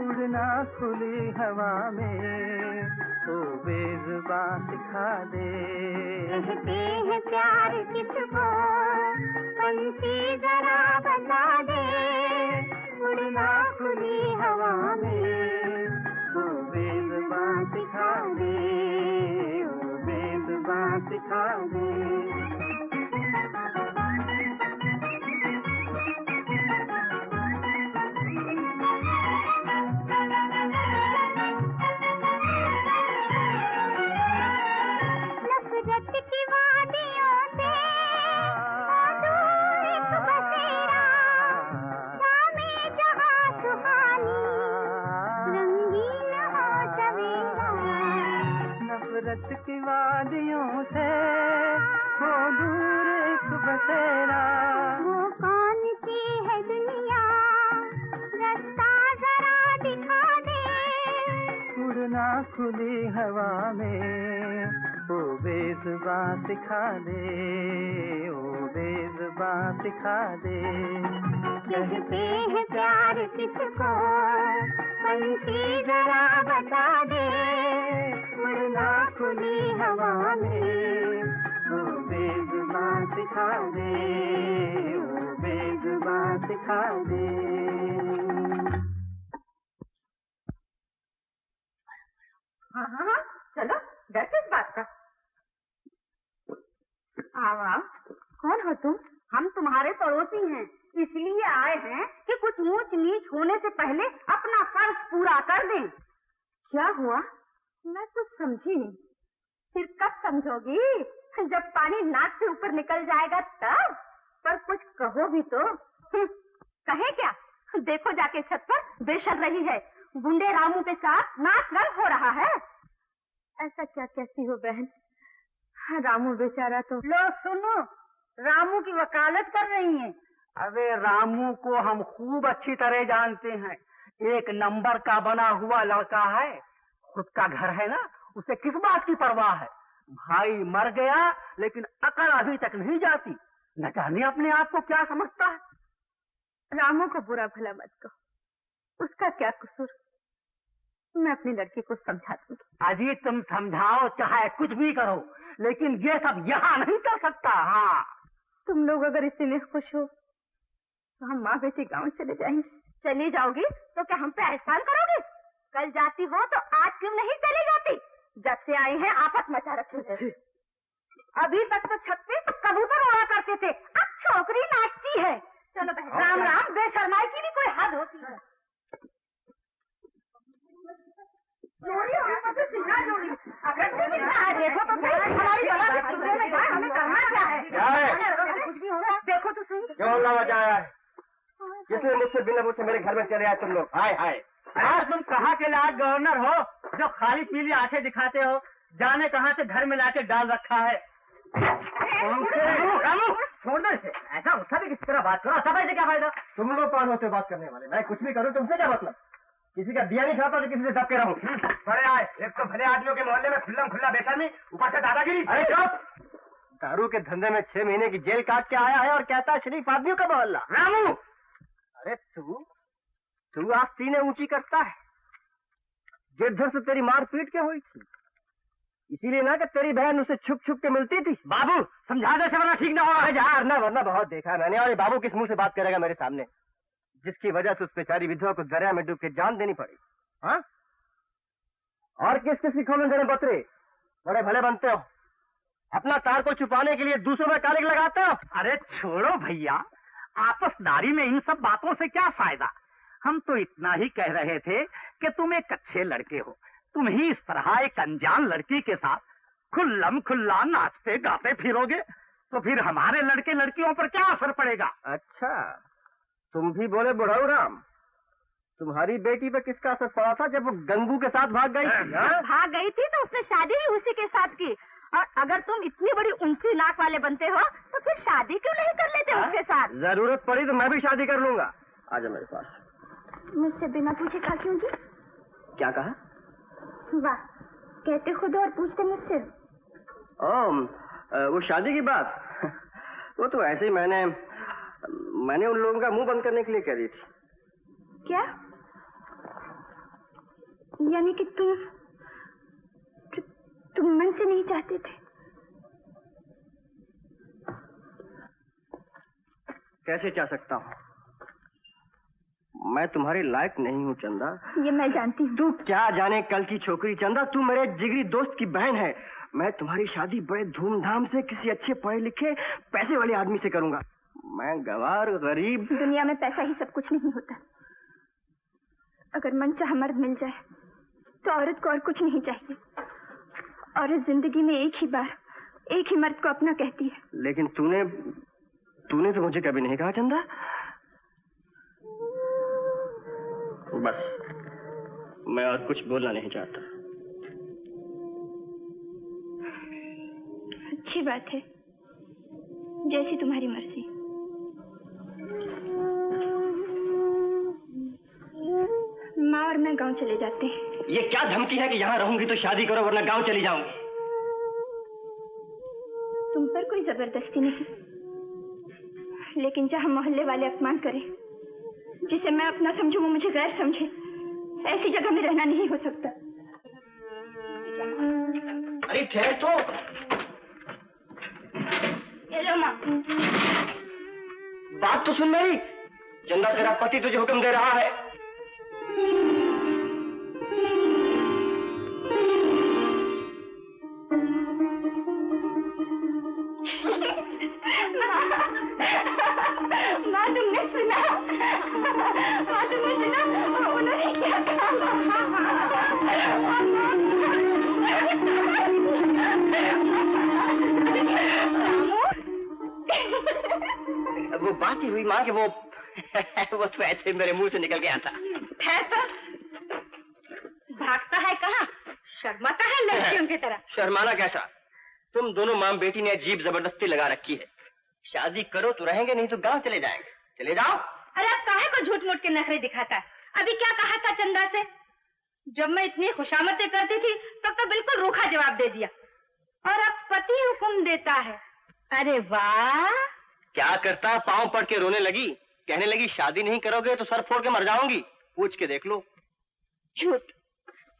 उड़ना खुली हवा में तो बेज़ुबान सिखा दे। कहते हैं प्यार किसको पंछी जरा बता दे, उड़ना खुली हवा में तो बेज़ुबान सिखा दे, ओ बेज़ुबान सिखा दे। नफरत की वादियों से हो दूर एक बसेरा, वो कौन सी है दुनिया रास्ता जरा दिखा दे, उड़ना खुली हवा में ओ बेज़ुबान सिखा दे, ओ बेज़ुबान सिखा दे। कहते हैं प्यार किसको पंछी जरा बता दे, उड़ना खुली हवा में ओ बेज़ुबान सिखा दे, ओ बेज़ुबान सिखा दे। हाँ हाँ हाँ, चलो, डर किस बात का? आओ। कौन हो तुम? हम तुम्हारे पड़ोसी हैं, इसलिए आए हैं कि कुछ ऊंच नीच होने से पहले अपना फर्ज पूरा कर दें। क्या हुआ? मैं कुछ समझी नहीं। फिर कब समझोगी? जब पानी नाक से ऊपर निकल जाएगा तब। पर कुछ कहो भी तो। कहे क्या? देखो जाके छत पर बेशर रही है, गुंडे रामू के साथ नाच रंग हो रहा है। ऐसा क्या कहती हो बहन? रामू बेचारा तो। लो सुनो, रामू की वकालत कर रही हैं। अरे रामू को हम खूब अच्छी तरह जानते हैं, एक नंबर का बना हुआ लड़का है, खुद का घर है ना, उसे किस बात की परवाह है। भाई मर गया लेकिन अकल अभी तक नहीं जाती, न जाने अपने आप को क्या समझता है। रामू को बुरा भला मत कहो, उसका क्या कसूर? मैं अपनी लड़की को समझा दूंगी। अजी तुम समझाओ चाहे कुछ भी करो, लेकिन ये सब यहाँ नहीं कर सकता। हाँ, तुम लोग अगर इसीलिए खुश हो तो हम माँ बेटी गांव चले जाएंगे। चली जाओगी तो क्या हम पे एहसान करोगे? कल जाती हो तो आज क्यों नहीं चली जाती? जब से आई हैं आफत मचा रखी है। अभी तक तो छत पे कबूतर उड़ा करते थे, अब छोकरी नाचती है। चलो बहन, राम राम, बेशर्माई की भी कोई हद होती है। देखो तो सही, हमारी बला के चूल्हे में जाए, हमें करना क्या है? क्या है? कुछ भी हो रहा है, देखो तो सही। क्यों हल्ला मचाया है? किसने मुझसे बिना मुझसे मेरे घर में चले आए तुम लोग? हाय हाय। यार तुम कहाँ के लायक गवर्नर हो जो खाली पीली आंखें दिखाते हो? जाने कहाँ से घर में लाके डाल रखा है। रामू, छोड़ दो इसे। ऐसा उठा भी किसी तरह बात करो, सफाई से क्या फायदा? तुम लोग कौन होते बात करने वाले? मैं कुछ भी करूँ तुमसे क्या मतलब? किसी का दिया नहीं खाता तो किसी से दब के रहूं। बड़े आए, एक तो भले आदमियों के मोहल्ले में खुल्ला बेशर्मी, ऊपर से दादागिरी। अरे चुप! दारू के धंधे में 6 महीने की जेल काट के आया है और कहता है शरीफ आदमियों का मोहल्ला। रामू! अरे तू आज सीने ऊंची करता है। जिधर से तेरी मार पीट के हुई थी, इसीलिए ना कि तेरी बहन उसे छुप छुप के मिलती थी। बाबू समझा दे, वरना ठीक ना होगा। यार ना, वरना बहुत देखा है मैंने। और ये बाबू किस मुंह से बात करेगा मेरे सामने, जिसकी वजह से उस बेचारी विधवा को दरिया में डूब के जान देनी पड़ी? हाँ? और किस किस की खोलन देने बतरे? बड़े भले बनते हो, अपना तार को छुपाने के लिए दूसरों में कालिक लगाते हो। अरे छोड़ो भैया, आपसदारी में इन सब बातों से क्या फायदा? हम तो इतना ही कह रहे थे कि तुम एक अच्छे लड़के हो, तुम ही इस तरह एक अनजान लड़की के साथ खुल्लम खुल्ला नाचते गाते फिरोगे तो फिर हमारे लड़के लड़कियों पर क्या असर पड़ेगा? अच्छा, तुम भी बोले बुढ़ाऊ राम। तुम्हारी बेटी पे किसका असर पड़ा था जब वो गंगू के साथ भाग गई थी? भाग गई थी तो उसने शादी भी उसी के साथ की। और अगर तुम इतनी बड़ी ऊंची नाक वाले बनते हो तो फिर शादी क्यों नहीं कर लेते उसके साथ? जरूरत पड़ी तो मैं भी शादी कर लूंगा। आजा मेरे पास। मुझसे बिना पूछे कहा क्यों जी? क्या कहा? वाह, कहते खुद और पूछते मुझसे। वो शादी की बात वो तो ऐसे ही मैंने उन लोगों का मुंह बंद करने के लिए कह दी थी। क्या? यानी कि तुम मन से नहीं चाहते थे? कैसे चाह सकता हूँ? मैं तुम्हारे लायक नहीं हूँ चंदा। ये मैं जानती हूँ। तू क्या जाने कल की छोकरी चंदा, तू मेरे जिगरी दोस्त की बहन है। मैं तुम्हारी शादी बड़े धूमधाम से किसी अच्छे पढ़े लिखे पैसे वाले आदमी से करूंगा। मैं गवार गरीब। दुनिया में पैसा ही सब कुछ नहीं होता। अगर मनचाहा मर्द मिल जाए तो औरत को और कुछ नहीं चाहिए। औरत जिंदगी में एक ही बार एक ही मर्द को अपना कहती है। लेकिन तूने तो मुझे कभी नहीं कहा चंदा। बस मैं और कुछ बोलना नहीं चाहता। अच्छी बात है, जैसी तुम्हारी मर्जी। माँ और मैं गांव चले जाते हैं। ये क्या धमकी है कि यहाँ रहूंगी तो शादी करो वरना गांव चली जाऊंगी? तुम पर कोई जबरदस्ती नहीं, लेकिन जहाँ मोहल्ले वाले अपमान करें, जिसे मैं अपना समझूं वो मुझे गैर समझे, ऐसी जगह में रहना नहीं हो सकता। अरे ठहर तो। हेलो माँ। बात तो सुन मेरी। चंदा तेरा पति तुझे हुक्म दे रहा है। माँ तुमने सुना? माँ तुमने सुना? उन्होंने क्या कहा? वो बात ही हुई माँ कि वो तो ऐसे मेरे मुंह से निकल गया था। भागता है कहाँ? शर्माता है लड़कियों की तरह। शर्माना कैसा? तुम दोनों माँ बेटी ने अजीब जबरदस्ती लगा रखी है। शादी करो तो रहेंगे, नहीं तो गांव चले जाएंगे। चले जाओ। अरे अब काहे को झूठ मूठ के नखरे दिखाता है? अभी क्या कहा था चंदा से? जब मैं इतनी खुशामतें करती थी तब तो बिल्कुल रूखा जवाब दे दिया, और अब पति हुक्म देता है। अरे वाह! क्या करता? पाँव पड़ के रोने लगी, कहने लगी शादी नहीं करोगे तो सर फोड़ के मर जाऊंगी। पूछ के देख लो। झूठ!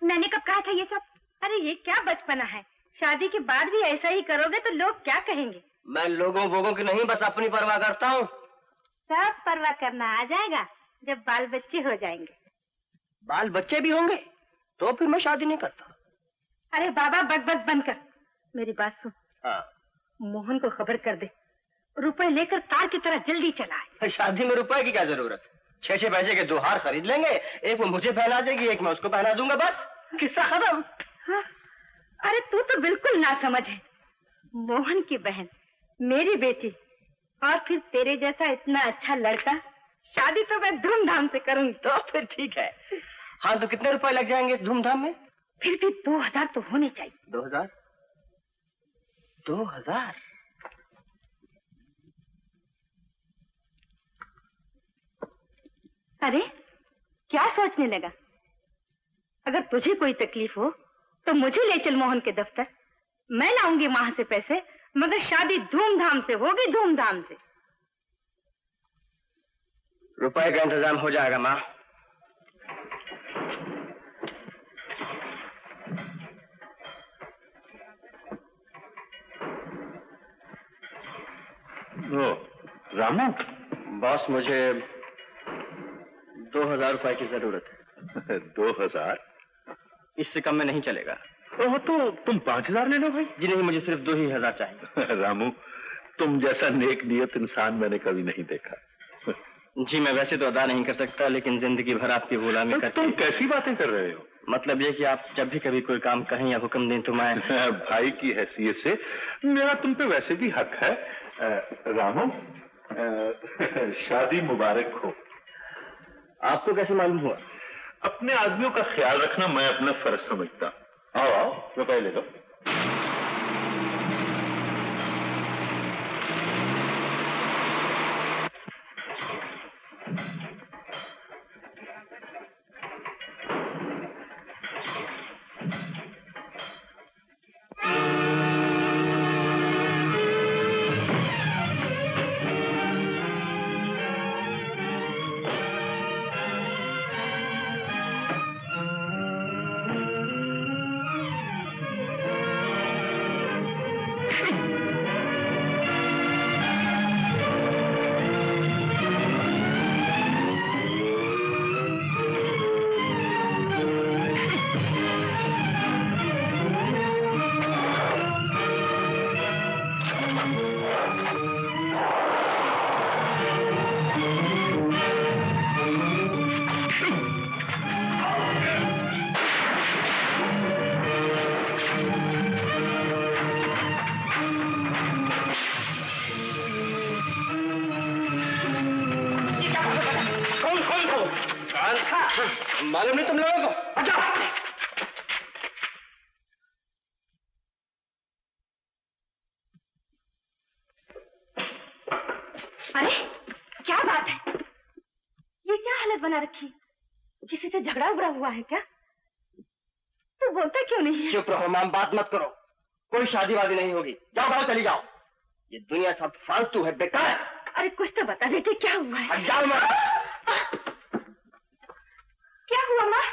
मैंने कब कहा था ये सब? अरे ये क्या बचपना है? शादी के बाद भी ऐसा ही करोगे तो लोग क्या कहेंगे? मैं लोगों वोगों की नहीं, बस अपनी परवाह करता हूँ। सब परवाह करना आ जाएगा जब बाल बच्चे हो जाएंगे। बाल बच्चे भी होंगे तो फिर मैं शादी नहीं करता। अरे बाबा बक बंद कर, मेरी बात सुन। हाँ। मोहन को खबर कर दे, रुपए लेकर तार की तरह जल्दी चला आए। शादी में रुपए की क्या जरूरत? 6 पैसे के 2 हार खरीद लेंगे, एक वो मुझे पहना देगी, एक मैं उसको पहना दूंगा, बस किस्सा खत्म। हाँ? अरे तू तो बिल्कुल ना समझ है। मोहन की बहन, मेरी बेटी, और फिर तेरे जैसा इतना अच्छा लड़का। शादी तो मैं धूमधाम से करूंगी। तो फिर ठीक है। हाँ, तो कितने रुपए लग जाएंगे इस धूमधाम में? फिर भी 2000 तो होने चाहिए। 2000? 2000? अरे क्या सोचने लगा? अगर तुझे कोई तकलीफ हो तो मुझे ले चल मोहन के दफ्तर। मैं लाऊंगी वहां से पैसे, मगर शादी धूमधाम से होगी, धूमधाम से। रुपए का इंतजाम हो जाएगा माँ। रामू, बॉस, मुझे 2000 रुपए की जरूरत है। 2000? इससे कम में नहीं चलेगा। ओह, तो तुम 5000 ले लो भाई। जी नहीं, मुझे सिर्फ 2000 चाहिए। रामू, तुम जैसा नेक नियत इंसान मैंने कभी नहीं देखा। जी, मैं वैसे तो अदा नहीं कर सकता, लेकिन जिंदगी भर आपकी गुलामी करके। तुम कैसी बातें कर रहे हो? मतलब ये कि आप जब भी कभी कोई काम कहें या हुक्म दें तो मैं भाई की हैसियत से मेरा तुम पे वैसे भी हक है। रामू, शादी मुबारक हो। आपको कैसे मालूम हुआ? अपने आदमियों का ख्याल रखना मैं अपना फर्ज समझता। आओ आओ, रुपए ले लो। मालूम नहीं तुम लोगों को? हटाओ! अरे क्या बात है? ये क्या हालत बना रखी? किसी से झगड़ा उगड़ा हुआ है क्या? तू बोलता क्यों नहीं? चुप रहो माम, बात मत करो। कोई शादी वादी नहीं होगी। जाओ जाओ, चली जाओ। ये दुनिया सब फालतू है, बेकार। अरे कुछ तो बता देते, क्या हुआ है? जाओ माँ। क्या हुआ माँ?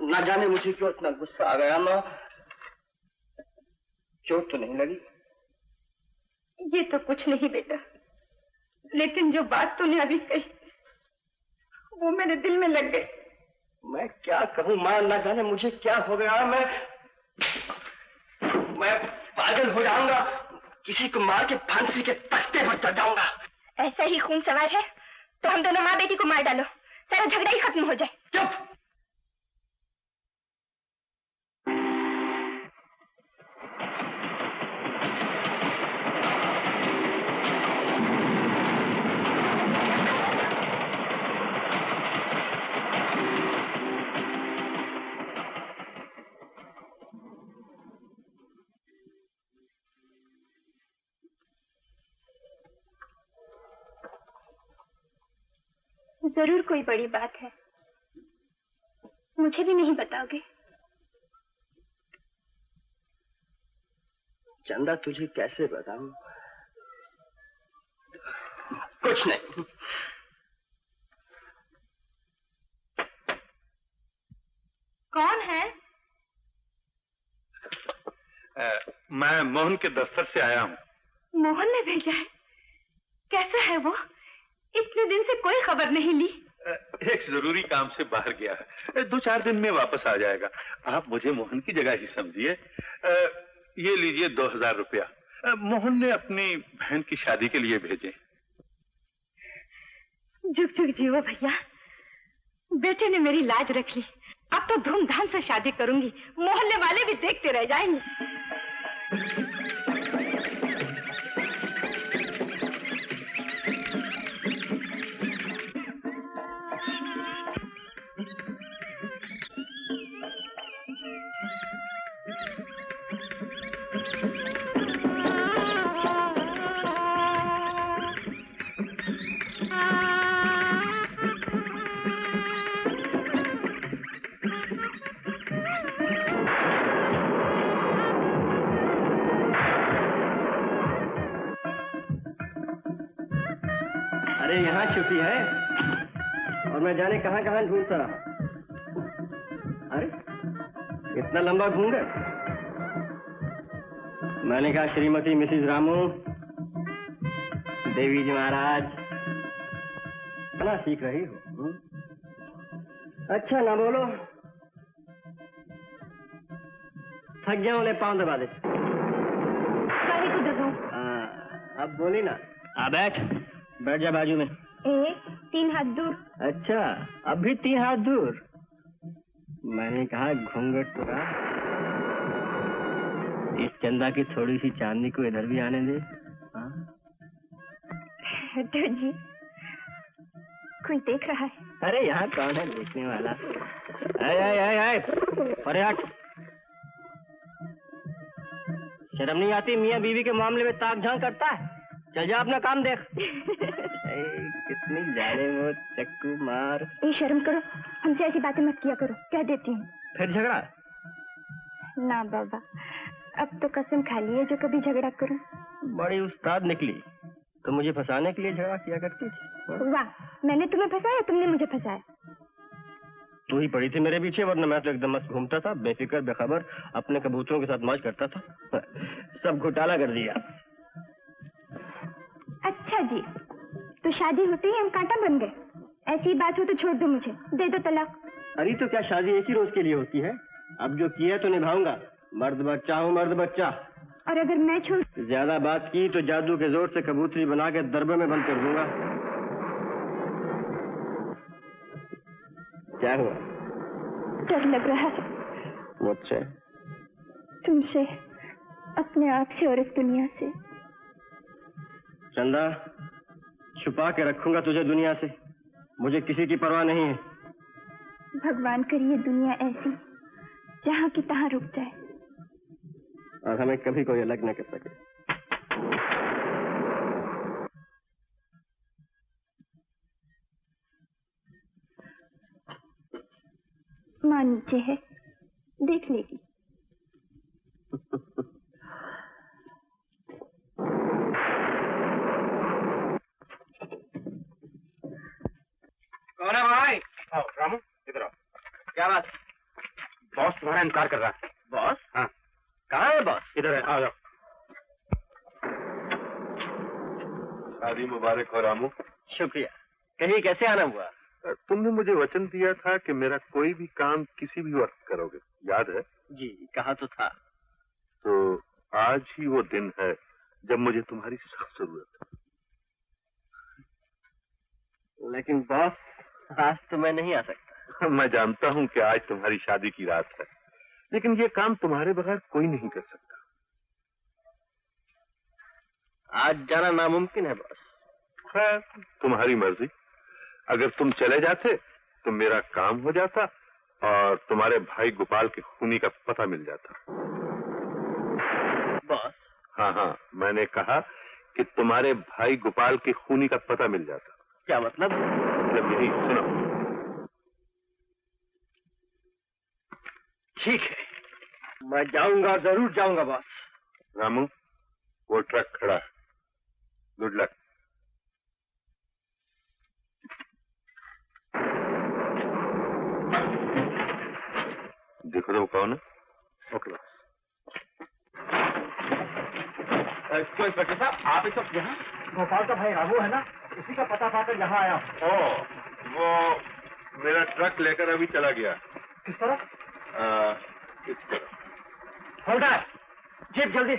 ना जाने मुझे क्यों इतना गुस्सा आ गया माँ। चोट तो नहीं लगी? ये तो कुछ नहीं बेटा, लेकिन जो बात तूने अभी कही वो मेरे दिल में लग गई। मैं क्या कहूँ माँ, ना जाने मुझे क्या हो गया। मैं पागल हो जाऊंगा। किसी को मार के फांसी के तख्ते पर चढ़ जाऊंगा। ऐसा ही खून सवार है तो हम दोनों माँ बेटी को मार डालो, सारा झगड़ा ही खत्म हो जाए। चुप! जरूर कोई बड़ी बात है, मुझे भी नहीं बताओगे? चंदा, तुझे कैसे बताऊं? कुछ नहीं। कौन है? मैं मोहन के दफ्तर से आया हूँ। मोहन ने भेजा है? कैसा है वो? इतने दिन से कोई खबर नहीं ली। एक जरूरी काम से बाहर गया है, 2-4 दिन में वापस आ जाएगा। आप मुझे मोहन की जगह ही समझिए। ये लीजिए 2000 रुपया। मोहन ने अपनी बहन की शादी के लिए भेजे। जुग जुग जीवो भैया, बेटे ने मेरी लाज रख ली। अब तो धूमधाम से शादी करूंगी, मोहल्ले वाले भी देखते रह जाएंगे। अरे यहाँ छुपी है और मैं जाने कहाँ कहाँ ढूंढता रहा। अरे इतना लंबा घूंघट। मैंने कहा श्रीमती मिसिज रामू, देवी जी महाराज, इतना सीख रही हो। अच्छा ना बोलो, थक गया उन्हें पाँव दबा दे। काहे को दबाऊं? अब बोली ना। बैठ बैठ जा बाजू में। 3 हाथ दूर। अच्छा, अब भी 3 हाथ दूर। मैंने कहा घूंघट तो रहा। इस चंदा की थोड़ी सी चांदी को इधर भी आने दे। हटो जी, कोई देख रहा है। अरे यहाँ कौन है देखने वाला? आए आए आए आए, अरे हट। शर्म नहीं आती? मियाँ बीवी के मामले में ताक झांक करता है। चल जा अपना काम देख। कितनी जाने वो चक्कू मार। ये शर्म करो, हमसे ऐसी बातें मत किया करो, कह देती हूँ। फिर झगड़ा? ना बाबा, अब तो कसम खा ली है जो कभी झगड़ा करूं। बड़ी उस्ताद निकली। तो मुझे फंसाने के लिए झगड़ा किया करती थी। वाह, मैंने तुम्हें फंसाया, तुमने मुझे फंसाया। तू ही पड़ी थी मेरे पीछे, वरना मैं तो एकदम मस्त घूमता था, बेफिक्र बेखबर अपने कबूतरों के साथ मौज करता था। सब घोटाला कर दिया। अच्छा जी, तो शादी होते ही हम कांटा बन गए। ऐसी बात हो तो छोड़ दो मुझे, दे दो तलाक। अरे तो क्या शादी एक ही रोज के लिए होती है? अब जो किया तो निभाऊंगा। मर्द बच्चा हूँ, मर्द बच्चा। और अगर मैं छोड़? ज्यादा बात की तो जादू के जोर से कबूतरी बना के दरबे में बंद कर दूंगा। क्या हुआ? डर लग रहा है। मुझसे? तुमसे, अपने आप से और इस दुनिया से। चंदा, छुपा के रखूंगा तुझे दुनिया से। मुझे किसी की परवाह नहीं है। भगवान करिए दुनिया ऐसी जहाँ की तहाँ रुक जाए और हमें कभी कोई अलग न कर सके। माँ नीचे है, देख लेगी। कौन है भाई? आओ रामू, इधर आओ। क्या बात? बॉस तुम्हारा इंतजार कर रहा है। बॉस? हाँ। कहाँ है बॉस? इधर है, आ जाओ। शादी मुबारक हो रामू। शुक्रिया। कहीं कैसे आना हुआ? तुमने मुझे वचन दिया था कि मेरा कोई भी काम किसी भी वक्त करोगे, याद है? जी, कहा तो था। तो आज ही वो दिन है जब मुझे तुम्हारी सख्त जरूरत है। लेकिन बॉस, आज तो मैं नहीं आ सकता। मैं जानता हूँ कि आज तुम्हारी शादी की रात है, लेकिन ये काम तुम्हारे बगैर कोई नहीं कर सकता। आज जाना नामुमकिन है बॉस। खैर, तुम्हारी मर्जी। अगर तुम चले जाते तो मेरा काम हो जाता और तुम्हारे भाई गोपाल के खूनी का पता मिल जाता। बॉस? हाँ हाँ, मैंने कहा कि तुम्हारे भाई गोपाल के खूनी का पता मिल जाता। क्या मतलब? मतलब यही, सुनो। ठीक है, मैं जाऊंगा, जरूर जाऊंगा बॉस। रामू, वो ट्रक खड़ा है। Good luck. देखो तो वो कौन है? Okay boss. इंस्पेक्टर साहब, आप इस वक्त यहाँ? गोपाल का भाई रामू है ना, उसी का पता पाकर यहाँ आया। ओ, वो मेरा ट्रक लेकर अभी चला गया। किस तरह? इस तरह। होल्डर, जीप जल्दी।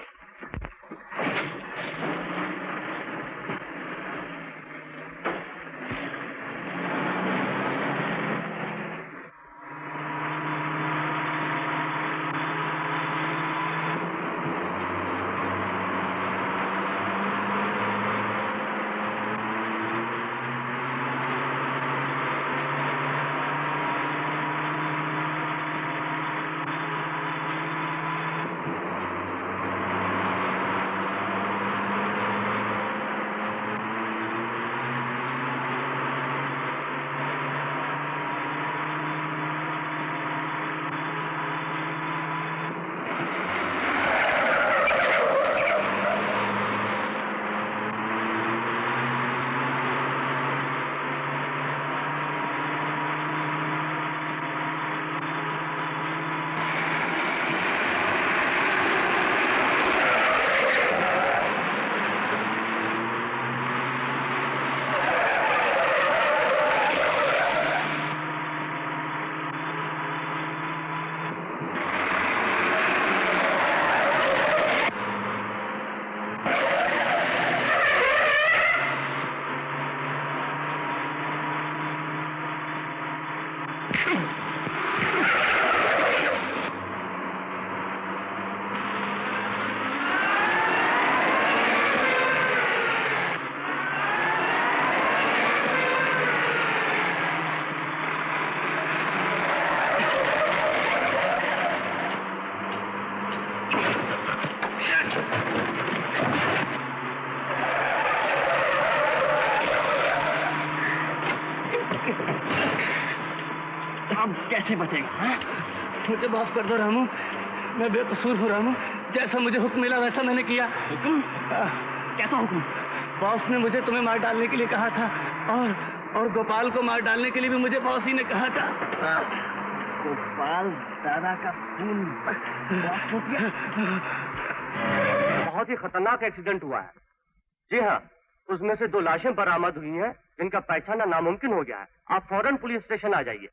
कैसे बचेगा? हाँ? मुझे माफ कर दो रामू, मैं बेकसूर हूँ रामू। जैसा मुझे हुक्म मिला वैसा मैंने किया। हुक्म? कैसा हुक्म? बॉस ने मुझे तुम्हें मार डालने के लिए कहा था और गोपाल को मार डालने के लिए भी मुझे बॉस ही ने कहा था। गोपाल दादा का खून बहुत ही खतरनाक एक्सीडेंट हुआ है। जी हाँ, उसमें से 2 लाशें बरामद हुई हैं जिनका पहचानना नामुमकिन हो गया है। आप फौरन पुलिस स्टेशन आ जाइए।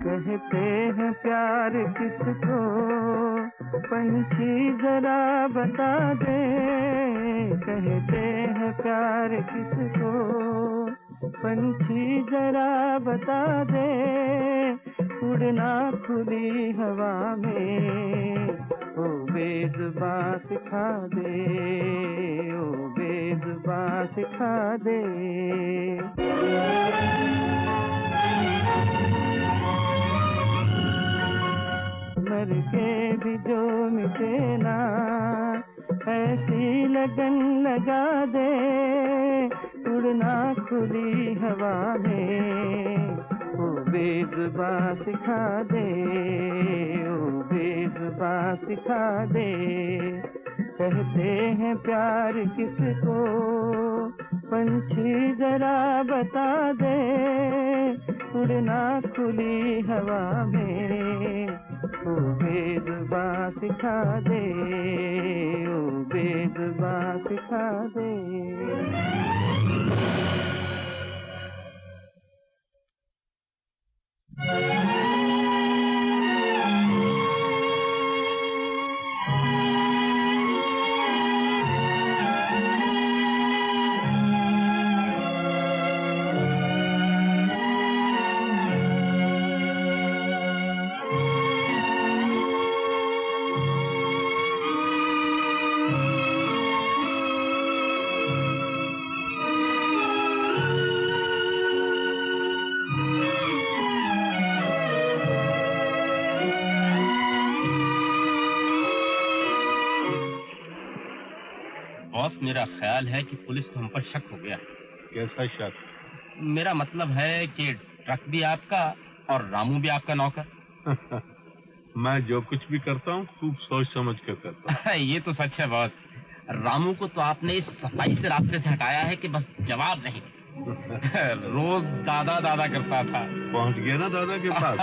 कहते हैं प्यार किसको, पंछी जरा बता दे। कहते हैं प्यार किसको, पंछी जरा बता दे। उड़ना खुली हवा में, ओ बेज़ुबां सिखा दे, ओ बेज़ुबां सिखा दे। मर के भी जो मिटे ना, ऐसी लगन लगा दे। उड़ना खुली हवा में, ओ बेज़ुबां सिखा दे, ओ बेज़ुबां सिखा दे। कहते हैं प्यार किसको, पंछी जरा बता दे। उड़ना खुली हवा में, ओ बेज़ुबां सिखा दे, ओ बेज़ुबां सिखा दे। मेरा ख्याल है कि पुलिस को हम पर शक हो गया। कैसा शक? मेरा मतलब है कि ट्रक भी आपका और रामू भी आपका नौकर। मैं जो कुछ भी करता हूँ खूब सोच समझ कर करता हूँ। ये तो सच है बॉस। रामू को तो आपने इस सफाई से रास्ते से हटाया है कि बस जवाब नहीं। रोज दादा दादा करता था। पहुँच गया ना दादा के पास।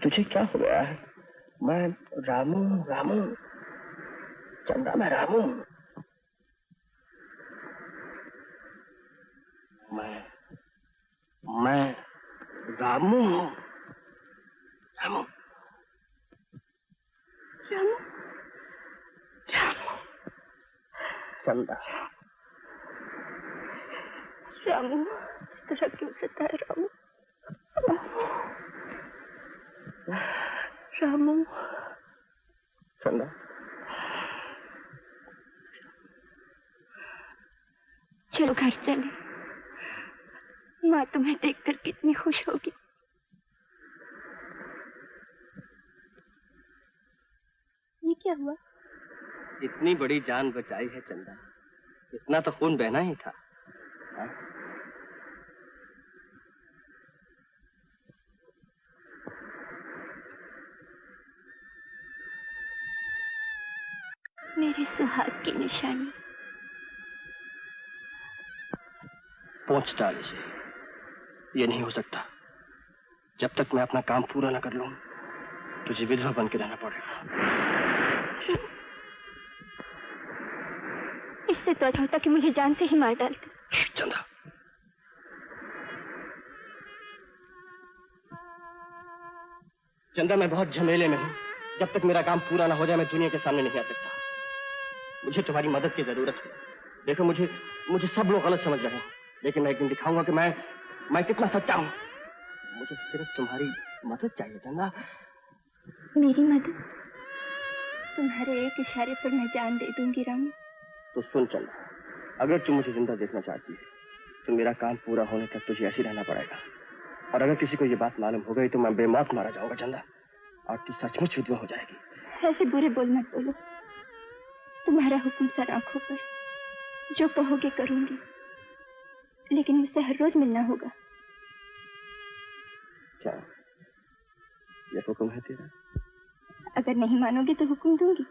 तुझे क्या हो गया है? मैं रामू रामू चंदा, मैं रामू। मैं रामू हूँ। रामू रामू रामू चंदा। रामू इस तरह क्यों सता है रामू? रामू चंदा, चलो घर चले। माँ तुम्हें देखकर कितनी खुश होगी। ये क्या हुआ? इतनी बड़ी जान बचाई है चंदा, इतना तो खून बहना ही था। हाँ? मेरे सुहाग की निशानी। पहुंच डाल इसे। ये नहीं हो सकता। जब तक मैं अपना काम पूरा न कर लूं, तुझे विधवा बन के रहना पड़ेगा। इससे तो अच्छा होता कि मुझे जान से ही मार डालते। चंदा, चंदा मैं बहुत झमेले में हूँ। जब तक मेरा काम पूरा ना हो जाए मैं दुनिया के सामने नहीं आ सकता। मुझे तुम्हारी मदद की जरूरत है। देखो मुझे सब लोग गलत समझ रहे हैं, लेकिन मैं एक दिन दिखाऊंगा कि मैं कितना सच्चा हूँ। मुझे सिर्फ तुम्हारी मदद चाहिए चंदा। मेरी मदद? तुम्हारे एक इशारे पर मैं जान दे दूंगी रामू। तो सुन चंदा, अगर तुम मुझे जिंदा देखना चाहती है तो मेरा काम पूरा होने तक तुझे ऐसे रहना पड़ेगा। और अगर किसी को ये बात मालूम हो गई तो मैं बेमौत मारा जाऊंगा चंदा, और तू सचमुच विधवा हो जाएगी। ऐसे बुरे बोल मत बोलो। तुम्हारा हुक्म सर आंखों पर, जो कहोगे करूंगी, लेकिन मुझसे हर रोज मिलना होगा। क्या ये हुक्म है तेरा? अगर नहीं मानोगे तो हुक्म दूंगी।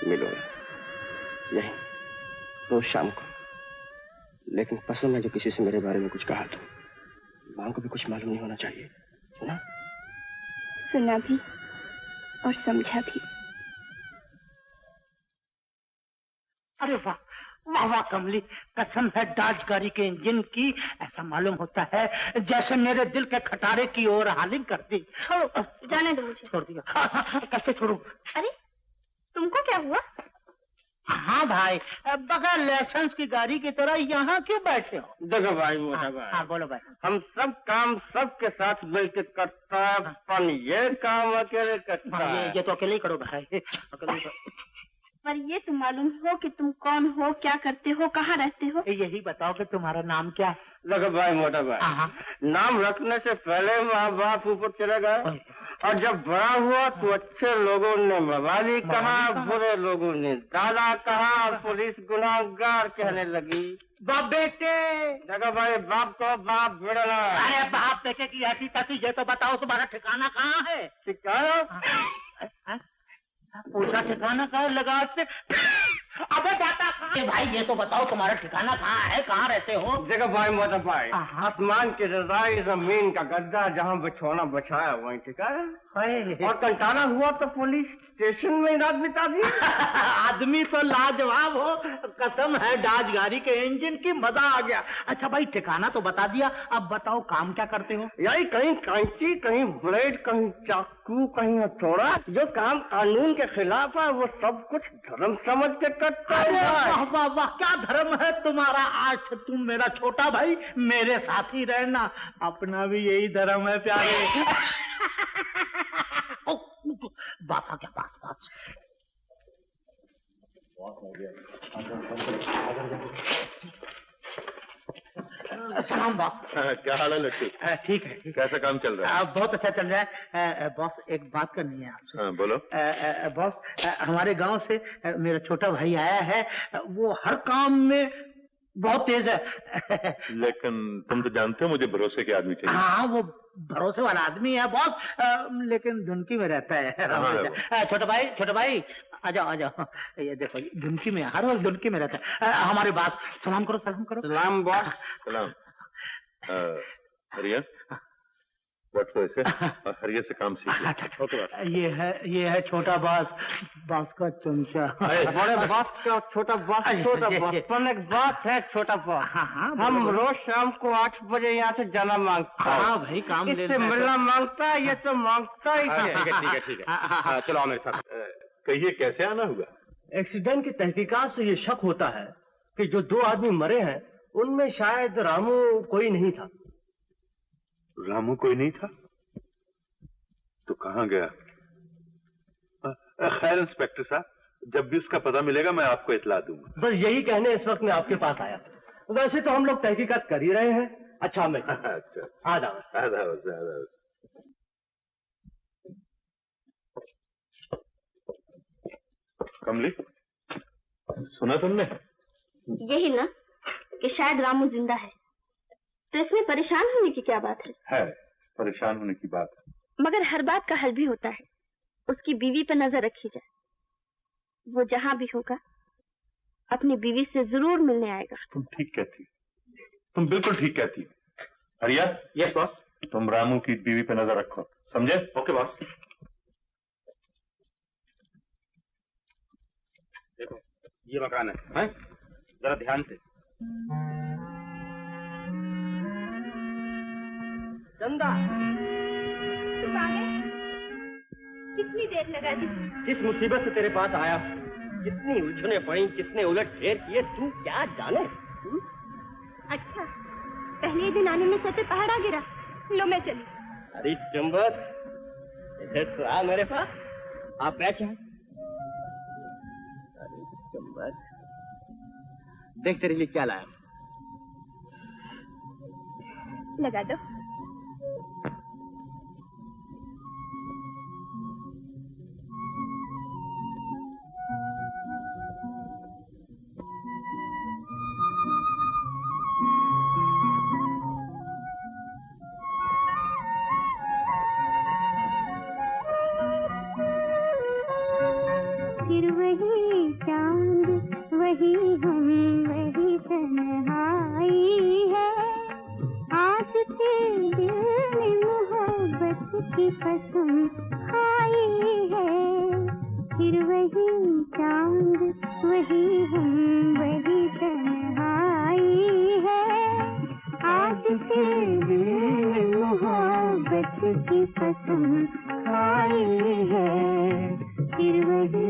मिलोगे यही रोज शाम को, लेकिन पसंद है जो किसी से मेरे बारे में कुछ कहा तो मां को भी कुछ मालूम नहीं होना चाहिए। सुना? सुना भी और समझा भी। अरे वाह वाह वाह कमली, कसम है डाच गाड़ी के इंजन की। ऐसा मालूम होता है जैसे मेरे दिल के खटारे की ओर हालिंग करती। छोड़ो, जाने दो मुझे। छोड़ दिया। कैसे छोड़ूं? अरे तुमको क्या हुआ? हाँ भाई, बगैर लाइसेंस की गाड़ी की तरह यहाँ क्यों बैठे हो? देखो भाई मोटा भाई, हाँ बोलो भाई। हम सब काम सबके साथ मिलकर करता है, पर ये काम अकेले करता है। ये तो अकेले ही करो भाई, अकेले ही करो। पर ये तुम मालूम हो कि तुम कौन हो, क्या करते हो, कहाँ रहते हो? यही बताओ कि तुम्हारा नाम क्या है? देखो भाई मोटा भाई, नाम रखने से पहले माँ बाप ऊपर चले गए, और जब बड़ा हुआ तो अच्छे लोगों ने मवाली कहा, बुरे लोगों ने दादा कहा, और पुलिस गुनाहगार कहने लगी। बाप बेटे। देखो भाई, बाप को बाप बिड़ला। अरे बाप बेटे की ऐसी तैसी, ये तो बताओ तुम्हारा ठिकाना कहाँ है? ठिकाना? पूछा ठिकाना कहाँ लगा से? अबे जाता कहाँ? भाई ये तो बताओ तुम्हारा ठिकाना कहाँ है, कहाँ रहते हो? देखो भाई मोटा भाई, आसमान की रजाई, जमीन का गद्दा, जहाँ बिछौना बछाया वहीं ठिकाना। और कंटाना हुआ तो पुलिस स्टेशन में रात बिता दी। आदमी तो लाजवाब हो, कसम है डाच गाड़ी के इंजन की, मजा आ गया। अच्छा भाई ठिकाना तो बता दिया, अब बताओ काम क्या करते हो? यही कहीं कैंची, कहीं ब्लेड, कहीं चाकू, कहीं हथौड़ा। जो काम कानून के खिलाफ है वो सब कुछ धर्म समझ के करता है। वाह वाह वाह, क्या धर्म है तुम्हारा। आज तुम मेरा छोटा भाई, मेरे साथ ही रहना, अपना भी यही धर्म है प्यारे। बात आ गया, बात। सलाम बॉस। क्या हाल है लट्टू? ठीक है। कैसा काम चल रहा है? बहुत अच्छा चल रहा है बॉस। एक बात करनी है आपसे। हाँ बोलो। बॉस, हमारे गांव से मेरा छोटा भाई आया है, वो हर काम में बहुत तेज है। लेकिन तुम तो जानते हो मुझे भरोसे के आदमी चाहिए। हाँ वो भरोसे वाला आदमी है बॉस, लेकिन धुनकी में रहता है। छोटा भाई आ जाओ। ये देखो धुनकी में, हर वक्त धुनकी में रहता है। हमारे बात सलाम करो। सलाम बॉस। सलाम। हरिया बैठ लो ऐसे और हरिया से काम सीख लो। Okay boss. ये है छोटा बॉस, बॉस का चमचा। बड़े बॉस का छोटा बॉस, छोटा बॉस पर एक बात है छोटा बॉस। हम रोज शाम को 8 बजे यहाँ से जाना मांगता है। हाँ भाई काम ले इससे मिलना मांगता है, ये तो मांगता ही है। ठीक है चलो आओ मेरे साथ। कहिए कैसे आना हुआ? एक्सीडेंट की तहकीकात से ये शक होता है कि जो 2 आदमी मरे हैं उनमें शायद रामू कोई नहीं था। रामू कोई नहीं था तो कहाँ गया? खैर इंस्पेक्टर साहब, जब भी उसका पता मिलेगा मैं आपको इतला दूंगा। बस यही कहने इस वक्त मैं आपके पास आया। वैसे तो हम लोग तहकीकात कर ही रहे हैं। अच्छा मैं अच्छा आदाब। कमली, सुना तुमने? यही ना कि शायद रामू जिंदा है, तो इसमें परेशान होने की क्या बात है? परेशान होने की बात है, मगर हर बात का हल भी होता है। उसकी बीवी पर नजर रखी जाए, वो जहां भी होगा अपनी बीवी से जरूर मिलने आएगा। तुम ठीक कहती, तुम बिल्कुल ठीक कहती। हरिया। Yes boss. तुम रामू की बीवी पे नजर रखो, समझे? Okay boss. देखो ये मकान है, जरा ध्यान से। चंदा, तुम आ गए? कितनी देर लगा दी? जिस मुसीबत से तेरे पास आया, कितनी उलझने पड़ी, कितने उलट फेर किए, तू क्या जाने। अच्छा, पहले दिन आने में सर पे पहाड़ा गिरा। लो मैं चली। अरे चंबक, इधर तो आ मेरे पास। आप बैठे हैं। अरे चंबक, देख तेरे लिए क्या लाया। लगा दो। फिर वही चांद, वही हम, वही तन्हाई है। आज के दिल में मोहब्बत की कसम खाई है। फिर वही चांद, वही हम, वही तन्हाई है। आज के दिल में मोहब्बत की कसम खाई है। फिर वही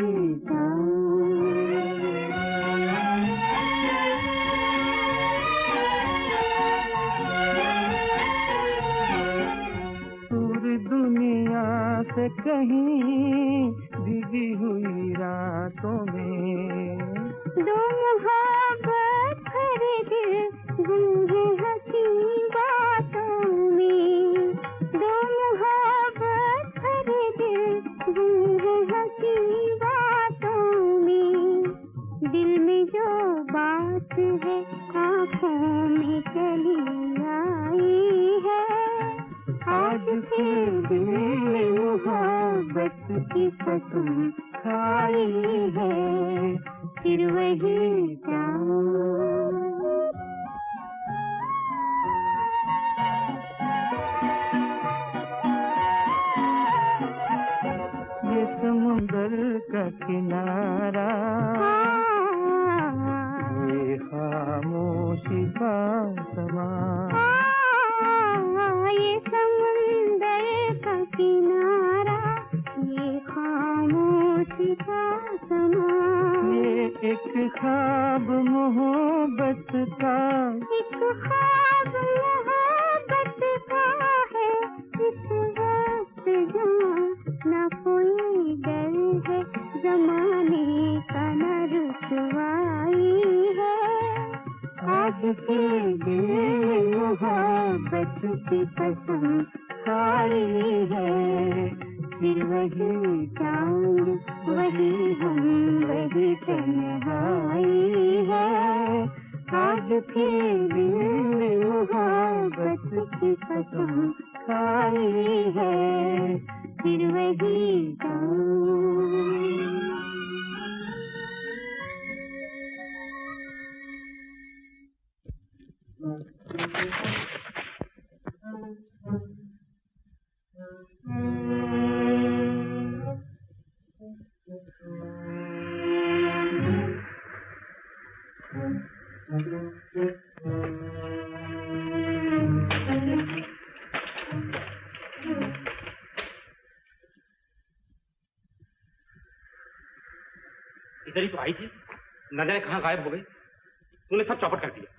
पूरी दुनिया से कहीं भीगी हुई रातों में दो मोहब्बत भरे दिल गूंजे हंसी बातों में। दो मोहब्बत भरे दिल गूंजे हंसी बातों में। दिल में जो बात है आँखों में चली आई है। आज फिर दिल में मोहब्बत की कसम खाई है। फिर वही ये समुंदर का किनारा, ये खामोशी का समा। ये समुंदर का किनारा, ये खामोशी का समा। ये एक ख्वाब मोहब्बत का, एक ख्वाब मोहब्बत का है। इस वक्त जहाँ न कोई डर है, जमाने का न रुसवाई है। आज के दिल में मोहब्बत की कसम खाई है। फिर वही चांद, वही हम, वही तन्हाई है। आज फिर दिल में मोहब्बत की कसम खाई है। फिर वही चांद। इधर ही तो आई थी, न जाने कहाँ गायब हो गई। तूने सब चौपट कर दिया।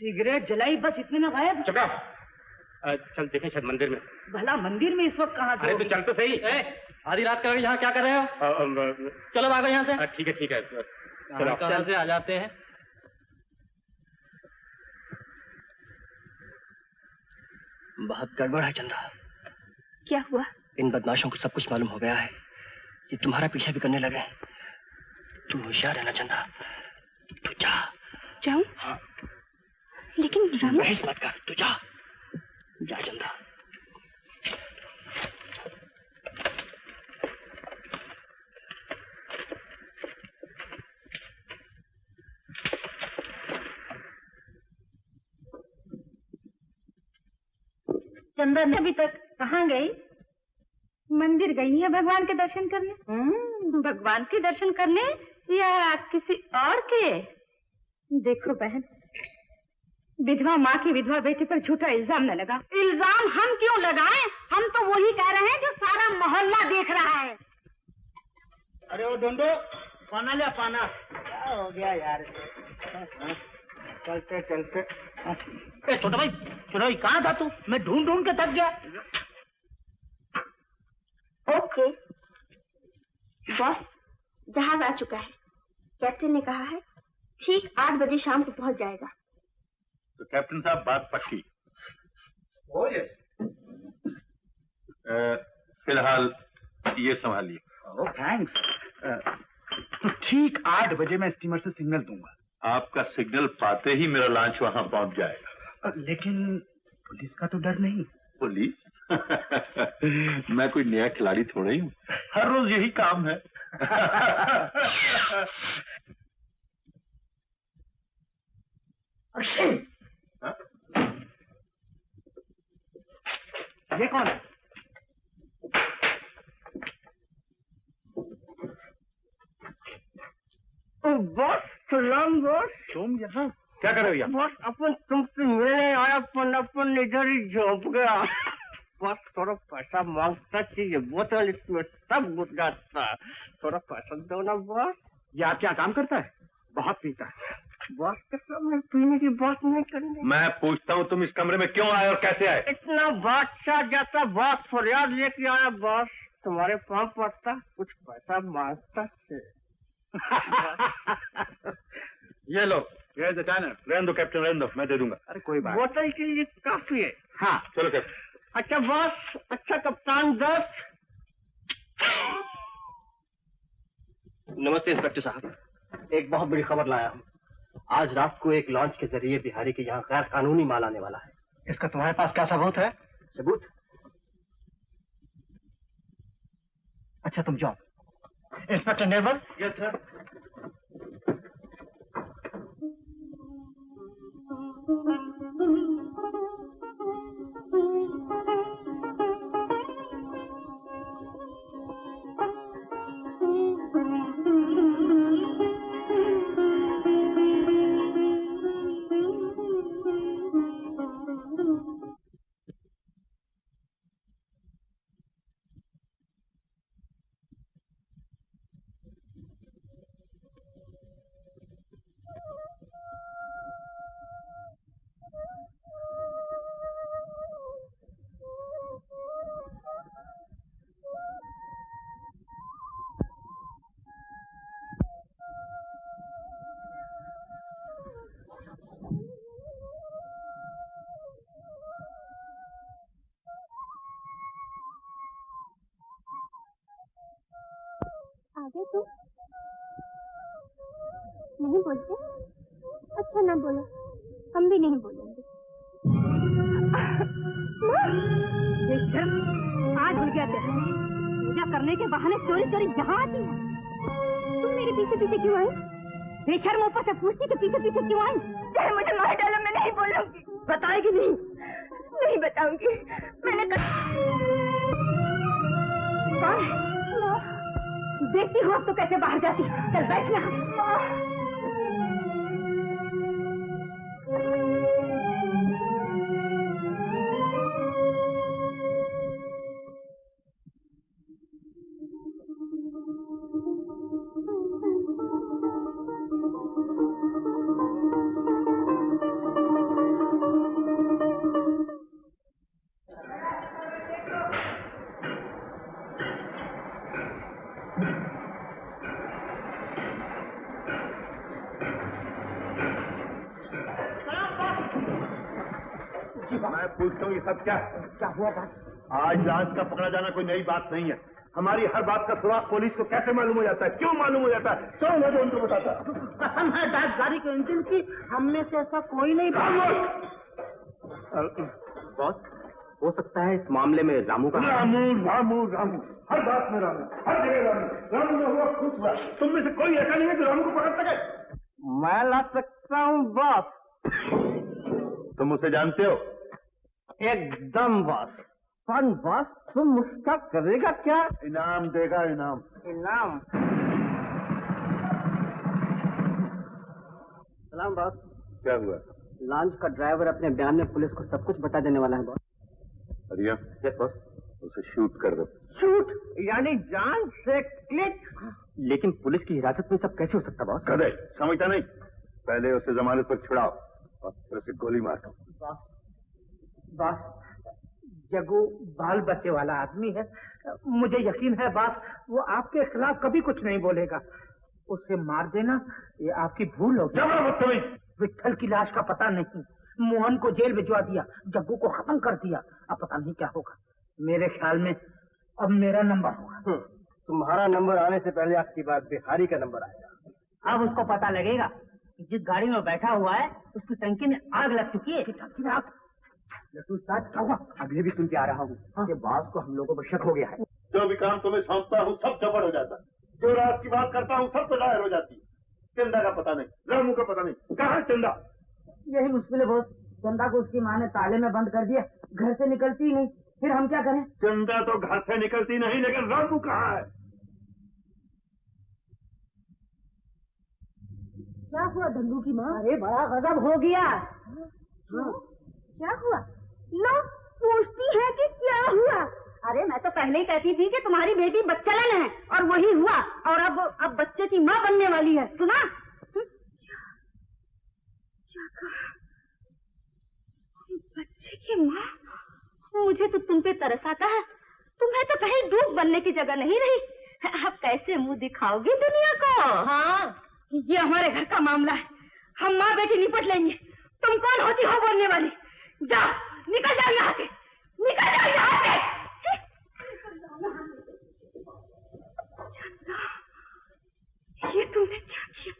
सिगरेट जलाई बस इतने में गायब। चुप रहो। चल देखें शायद मंदिर में। भला मंदिर में इस वक्त कहाँ अरे तो चल तो सही। आधी रात का यहाँ क्या कर रहे हो? चलो भागो यहाँ से। ठीक है ठीक है, चलो कहाँ से आ जाते हैं। बहुत गड़बड़ है चंदा। क्या हुआ? इन बदमाशों को सब कुछ मालूम हो गया है। ये तुम्हारा पीछा भी करने लगे। तू होशियार है ना चंदा। तू जा। जाऊं? हाँ। लेकिन रामू। बहस मत कर, तू जा। जा चंदा। चंदन अभी तक कहाँ गई? मंदिर गई है भगवान के दर्शन करने। भगवान के दर्शन करने या किसी और के? देखो बहन, विधवा माँ की विधवा बेटी पर झूठा इल्जाम न लगा। इल्जाम हम क्यों लगाएं? हम तो वही कह रहे हैं जो सारा मोहल्ला देख रहा है। अरे वो ढूंढो, पाना लिया पाना। क्या हो गया यार? चलते चलते। छोटा भाई कहाँ था तू? मैं ढूंढ ढूंढ के थक गया। ओके बॉस, जहाज आ चुका है। कैप्टन ने कहा है ठीक 8 बजे शाम को पहुंच जाएगा। तो कैप्टन साहब बात पक्की। फिलहाल ये संभालिए। थैंक्स। ठीक 8 बजे मैं स्टीमर से सिग्नल दूंगा। आपका सिग्नल पाते ही मेरा लॉन्च वहां पहुंच जाएगा। लेकिन पुलिस का तो डर नहीं। पुलिस? मैं कोई नया खिलाड़ी थोड़ा ही हूँ, हर रोज यही काम है। ये कौन है? बॉस सलाम बॉस। तुम यहाँ क्या कर रहे हो यहाँ? बॉस अपन तुमसे मिलने आया, अपन इधर ही झोंक गया। बॉस थोड़ा पैसा मांगता चाहिए, बोतल इसमें सब घुस जाता। थोड़ा पैसा दो ना बॉस। ये आप क्या काम करता है? बहुत पीता है। बॉस के सामने पीने की बात नहीं करनी। मैं पूछता हूँ तुम इस कमरे में क्यों आए और कैसे आए? इतना बादशाह जैसा बॉस फरियाद लेके आया बॉस, तुम्हारे पाँव पड़ता, कुछ पैसा मांगता से। ये लो, ये अचानक रहने दो कैप्टन, रहने दो, मैं दे दूंगा। अरे कोई बात। बोतल के लिए काफी है। हाँ चलो कैप्टन। अच्छा बॉस, अच्छा कप्तान दोस्त। नमस्ते इंस्पेक्टर साहब, एक बहुत बड़ी खबर लाया हूँ। आज रात को एक लॉन्च के जरिए बिहारी के यहाँ गैर कानूनी माल आने वाला है। इसका तुम्हारे पास क्या सबूत है? सबूत? अच्छा तुम जाओ। इंस्पेक्टर निर्मल। Yes sir. आगे तुम नहीं बोलते? अच्छा ना बोलो, हम भी नहीं बोलेंगे। आज भूल गया तेरा। पूजा करने के बहाने चोरी चोरी यहाँ आती है। तुम मेरे पीछे पीछे क्यों आई? बेशर्म ऊपर से पूछती कि पीछे पीछे क्यों आई? चाहे मुझे मार डालो, मैं नहीं बोलूंगी। बताएगी नहीं? नहीं बताऊंगी। मैंने कौन है? देखती हो अब तो कैसे बाहर जाती। चल बैठ यहाँ। पूछता हूँ ये सब क्या है? क्या हुआ बात? आज लाश का पकड़ा जाना कोई नई बात नहीं है। हमारी हर बात का सुराग पुलिस को कैसे मालूम हो जाता है? क्यों मालूम हो जाता है? कौन है जो उनको बताता है? कसम है डाक गाड़ी के इंजन की, हमने से ऐसा कोई नहीं। बॉस, हो सकता है इस मामले में रामू का। रामू रामू रामू, हर बात में रामू, हर जगह रामू। रामू में हुआ कुछ हुआ, तुम में से कोई ऐसा नहीं है जो रामू को पकड़ सके। मैं ला सकता हूँ बॉस। तुम उसे जानते हो? एकदम बॉस। फन बॉस, तुम मुझका करेगा क्या? इनाम देगा, इनाम। इनाम? सलाम बॉस। क्या हुआ? लॉन्च का ड्राइवर अपने बयान में पुलिस को सब कुछ बता देने वाला है बॉस। Hariya, yes boss. उसे शूट कर दो। शूट यानी जान से क्लिक? लेकिन पुलिस की हिरासत में सब कैसे हो सकता बॉस? कर दे, समझता नहीं। पहले उसे जमानत पर छुड़ाओ और फिर उसे गोली मार दो। बॉस, जग्गू बाल बच्चे वाला आदमी है, मुझे यकीन है बॉस, वो आपके खिलाफ कभी कुछ नहीं बोलेगा। उसे मार देना ये आपकी भूल होगी। विट्ठल की लाश का पता नहीं, मोहन को जेल भिजवा दिया, जग्गू को खत्म कर दिया, अब पता नहीं क्या होगा। मेरे ख्याल में अब मेरा नंबर होगा। तुम्हारा नंबर आने से पहले आपकी बात बिहारी का नंबर आएगा। अब उसको पता लगेगा कि जिस गाड़ी में बैठा हुआ है उसकी टंकी में आग लग चुकी है। टंकी में आग? लट्टू साथ क्या हुआ? अगले भी सुन के आ रहा हूँ कि बास को हम लोगों पर शक हो गया है। जो भी काम तुम्हें सौंपता हूँ सब चपड़ हो जाता है, जो रात की बात करता हूँ सब तो जाहिर हो जाती है। चंदा का पता नहीं, रामू का पता नहीं, कहाँ है चंदा? यही मुश्किल है बहुत। चंदा को उसकी माँ ने ताले में बंद कर दिया, घर से निकलती ही नहीं, फिर हम क्या करें? चंदा तो घर से निकलती नहीं, लेकिन रामू कहाँ है? क्या हुआ डल्लू की माँ? अरे बड़ा गजब हो गया। क्या हुआ? लो पूछती है कि क्या हुआ? अरे मैं तो पहले ही कहती थी कि तुम्हारी बेटी बच्चलन है, और वही हुआ। और अब बच्चे की माँ बनने वाली है। सुना? क्या कहा? बच्चे की माँ? मुझे तो तुम पे तरस आता है। तुम्हें तो कहीं दूध बनने की जगह नहीं रही। अब कैसे मुंह दिखाओगी दुनिया को? हाँ, ये हमारे घर का मामला है, हम माँ बेटी निपट लेंगे। तुम कौन होती हो बोलने वाली? जाओ, निकल जाओ यहाँ से, निकल जाओ यहाँ से। चंदा, ये तुमने क्या किया?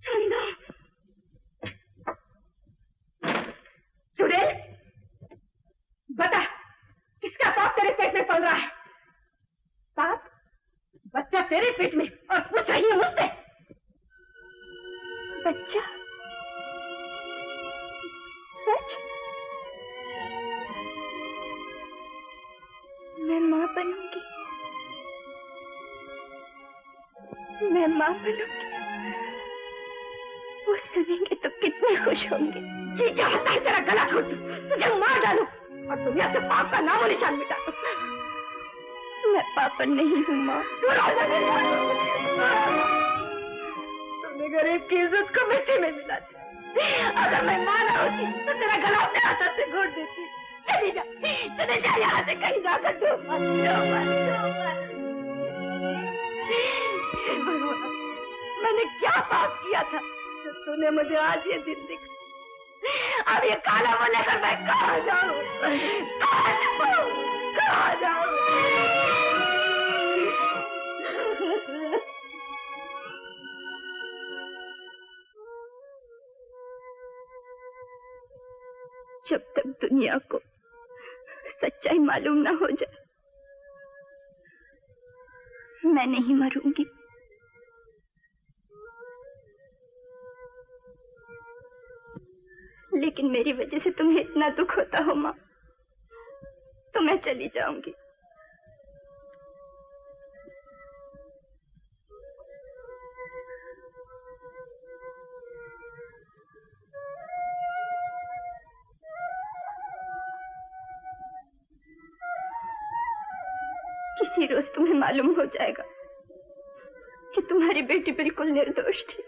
चंदा, चुड़ैल, बता किसका पाप तेरे पेट में पल रहा है? पाप? बच्चा तेरे पेट में और पूछ रही है मुझसे? बच्चा? सच? मैं माँ बनूंगी, मैं माँ बनूंगी। वो सुनेंगे तो कितने खुश होंगे। जी चाहता है तेरा गला घोट दूं, तुझे मार डालूं और दुनिया से पाप का नामो निशान मिटा दूं। मैं पापा नहीं हूँ माँ। तुमने गरीब की इज्जत को मिट्टी में मिला दिया। अगर मैं माँ ना होती तो तेरा गला अपने हाथों से घोट देती। चली जा यहाँ से, कहीं जाकर दो मत। भगवान, मैंने क्या पाप किया था जो तूने मुझे आज ये दिन दिखा? अब ये काला मुंह लेकर मैं कहाँ जाऊँ? कहाँ जाऊँ? जब तक दुनिया को सच्चाई मालूम ना हो जाए, मैं नहीं मरूंगी। लेकिन मेरी वजह से तुम्हें इतना दुख होता हो माँ, तो मैं चली जाऊंगी। किसी रोज तुम्हें मालूम हो जाएगा कि तुम्हारी बेटी बिल्कुल निर्दोष थी।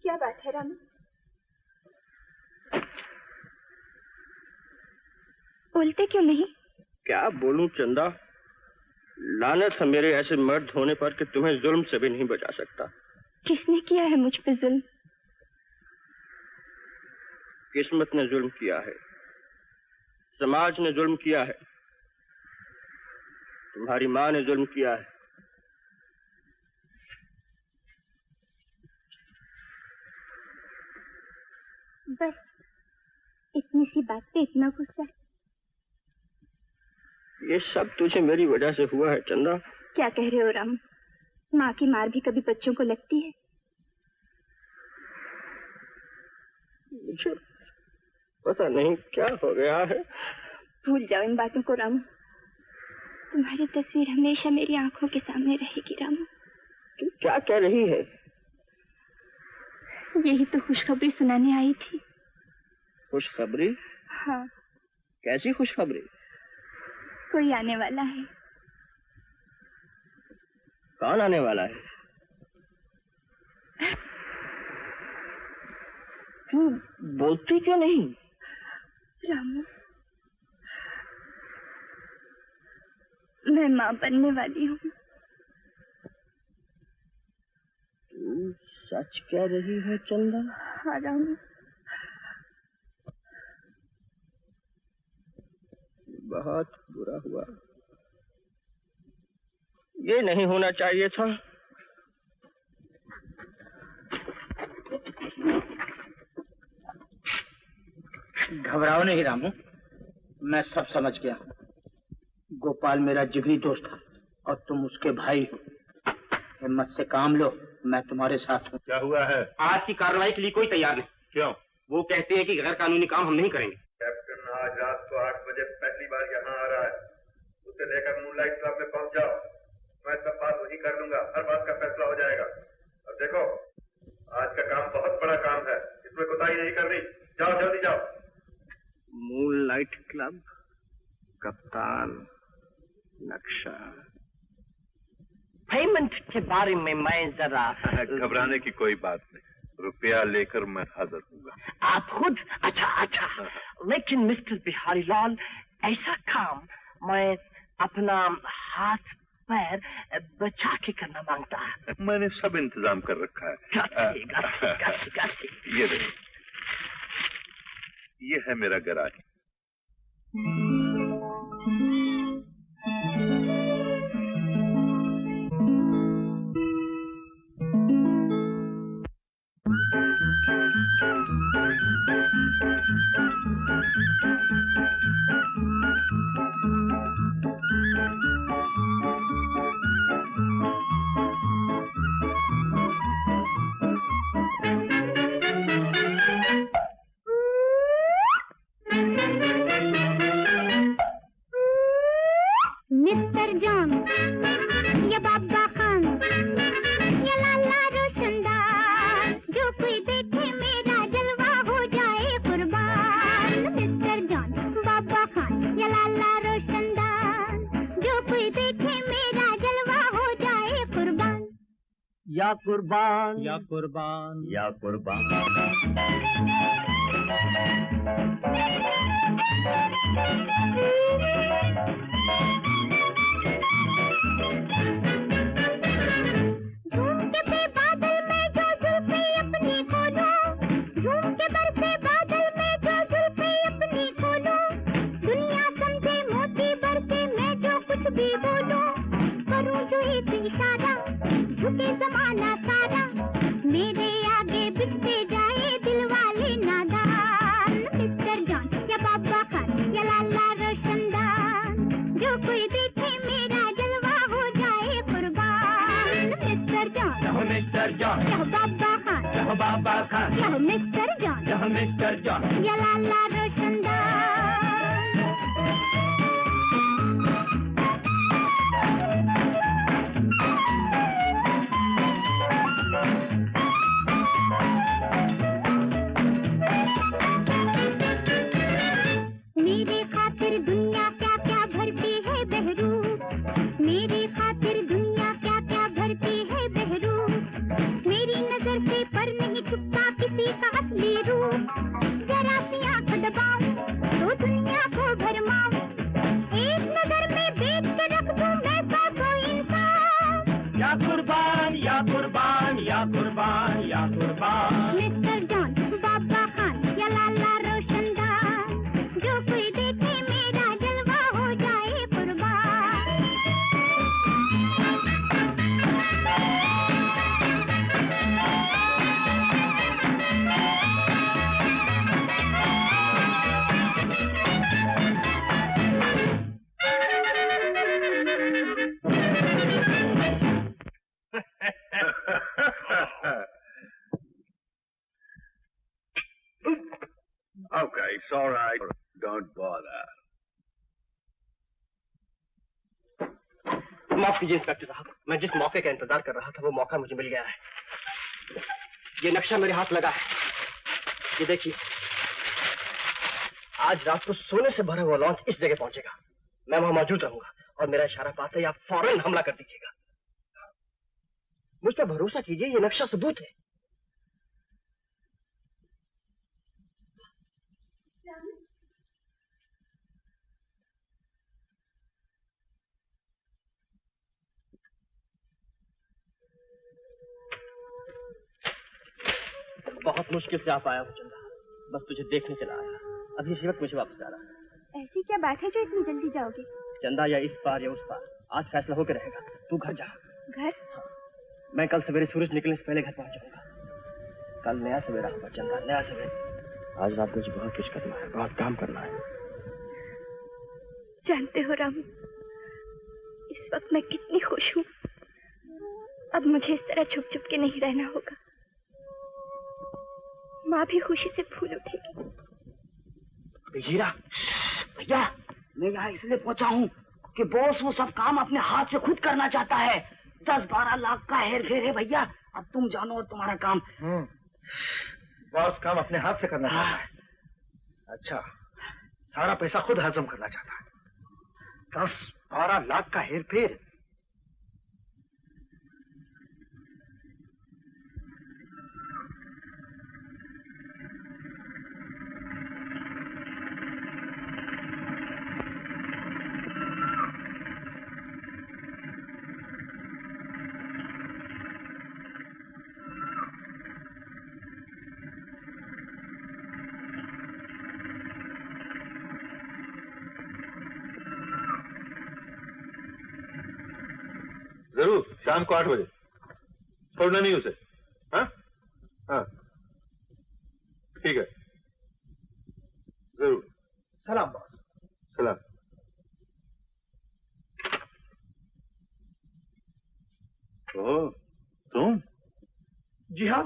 क्या बात है रामू? बोलते क्यों नहीं? क्या बोलूं चंदा, लानत है मेरे ऐसे मर्द होने पर कि तुम्हें जुल्म से भी नहीं बचा सकता। किसने किया है मुझ पे जुल्म? किस्मत ने जुल्म किया है, समाज ने जुल्म किया है, तुम्हारी माँ ने जुल्म किया है। बस इतनी सी बात पे इतना गुस्सा? ये सब तुझे मेरी वजह से हुआ है चंदा। क्या कह रहे हो राम? माँ की मार भी कभी बच्चों को लगती है? मुझे पता नहीं क्या हो गया है। भूल जाओ इन बातों को रामू। तुम्हारी तस्वीर हमेशा मेरी आंखों के सामने रहेगी रामू। तू क्या कह रही है? यही तो खुशखबरी सुनाने आई थी। खुशखबरी? हाँ। कैसी खुशखबरी? कोई आने वाला है। कौन आने वाला है? तू बोलती क्यों नहीं? रामू, मैं माँ बनने वाली हूँ। तू सच कह रही है चंदा? हाँ रामू। बहुत बुरा हुआ, ये नहीं होना चाहिए था। घबराओ नहीं रामू, मैं सब समझ गया। गोपाल मेरा जिगरी दोस्त था और तुम उसके भाई हो। हिम्मत से काम लो, मैं तुम्हारे साथ हूँ। क्या हुआ है? आज की कार्रवाई के लिए कोई तैयार नहीं। क्यों? वो कहते हैं कि गैर कानूनी काम हम नहीं करेंगे। कैप्टन आज रात को 8 बजे पहली बार यहाँ आ रहा है, उसे लेकर मूनलाइट क्लब में पहुँच जाओ। मैं सब बात वही कर लूंगा, हर बात का फैसला हो जाएगा। अब देखो, आज का काम बहुत बड़ा काम है, इसमें कोताही नहीं करनी। जाओ, जल्दी जाओ। मूनलाइट क्लब, कप्तान, नक्शा। पेमेंट के बारे में मैं जरा घबराने की कोई बात नहीं, रुपया लेकर मैं हाजिर हूँ। आप खुद? अच्छा। लेकिन मिस्टर बिहारी लाल, ऐसा काम मैं अपना हाथ पैर बचा के करना मांगता है। मैंने सब इंतजाम कर रखा है। गाछी। ये देखो, ये है मेरा गराज। मिस्टर जॉन या बाबा खान या लाला रोशनदार, जो कोई देखे मेरा जलवा हो जाए कुर्बान। मिस्टर जॉन, बाबा खान या लाला रोशनदार, जो कोई देखे मेरा जलवा हो जाए कुर्बान। या कुर्बान, या कुर्बान, या कुर्बान। झूम के पे बादल में जो जुल्फे अपनी खोलो, झूम के बरसे बादल में जो जुल्फे अपनी खोलो, दुनिया समझे मोती बरसे मैं जो कुछ भी बोलूं, करूं जो एक इशारा झुके जमाना सारा, मेरे आगे बिछते जाए दिल वाले नादान। मिस्टर जॉन या बाबा खान या लाला रोशनदान, जो कोई देखे मेरा जलवा हो जाए कुर्बान। मिस्टर जॉन, मिस्टर जॉन, या बाबा खान, बाबा खान, या मिस्टर जॉन, मिस्टर जॉन। या लाला रोशनदान। मेरे खातिर दुनिया क्या क्या भरती है बहरूप, मेरे खातिर दुनिया क्या क्या भरती है बहरूप, मेरी नजर से पर नहीं छुपता कुर्बान या कुर्बान या कुर्बान या कुर्बान। मिस्टर जॉन, बाबा खान या लाला रोशनदार, जो कोई देखे मेरा जलवा हो जाए कुर्बान। Okay, it's all right. Don't bother. माफ कीजिए इंस्पेक्टर साहब, मैं जिस मौके का इंतजार कर रहा था वो मौका मुझे मिल गया है। ये नक्शा मेरे हाथ लगा है, ये देखिए। आज रात को सोने से भरा हुआ लॉन्च इस जगह पहुंचेगा। मैं वहां मौजूद रहूंगा और मेरा इशारा पाते ही आप फौरन हमला कर दीजिएगा। मुझ पर भरोसा कीजिए, ये नक्शा सबूत है। बहुत मुश्किल से आप आया हो चंदा, बस तुझे देखने चला आया। अभी इसी वक्त मुझे वापस जाना है। ऐसी क्या बात है जो इतनी जल्दी जाओगे? चंदा, या इस पार या उस पार, आज फैसला होकर रहेगा। तू घर जा। घर? मैं कल सवेरे सूरज निकलने से पहले घर पहुंच जाऊंगा। कल नया सवेरा होगा चंदा, नया सवेरा। आज रात मुझे बहुत कुछ करना है, बहुत काम करना है। जानते हो रामू, इस वक्त मैं कितनी खुश हूँ। अब मुझे इस तरह छुप छुप के नहीं रहना होगा। माँ भी खुशी से फूल उठेगी। हीरा भैया, मैं यहाँ इसलिए पहुंचा हूँ कि बॉस वो सब काम अपने हाथ से खुद करना चाहता है। 10-12 लाख का हेर फेर है भैया। अब तुम जानो और तुम्हारा काम। बॉस काम अपने हाथ से करना चाहता है। अच्छा, सारा पैसा खुद हजम करना चाहता है। 10-12 लाख का हेर फेर। जरूर, शाम को 8 बजे। छोड़ना नहीं उसे। हाँ हाँ, ठीक है, जरूर। सलाम बॉस। सलाम। ओह, तुम? जी हाँ,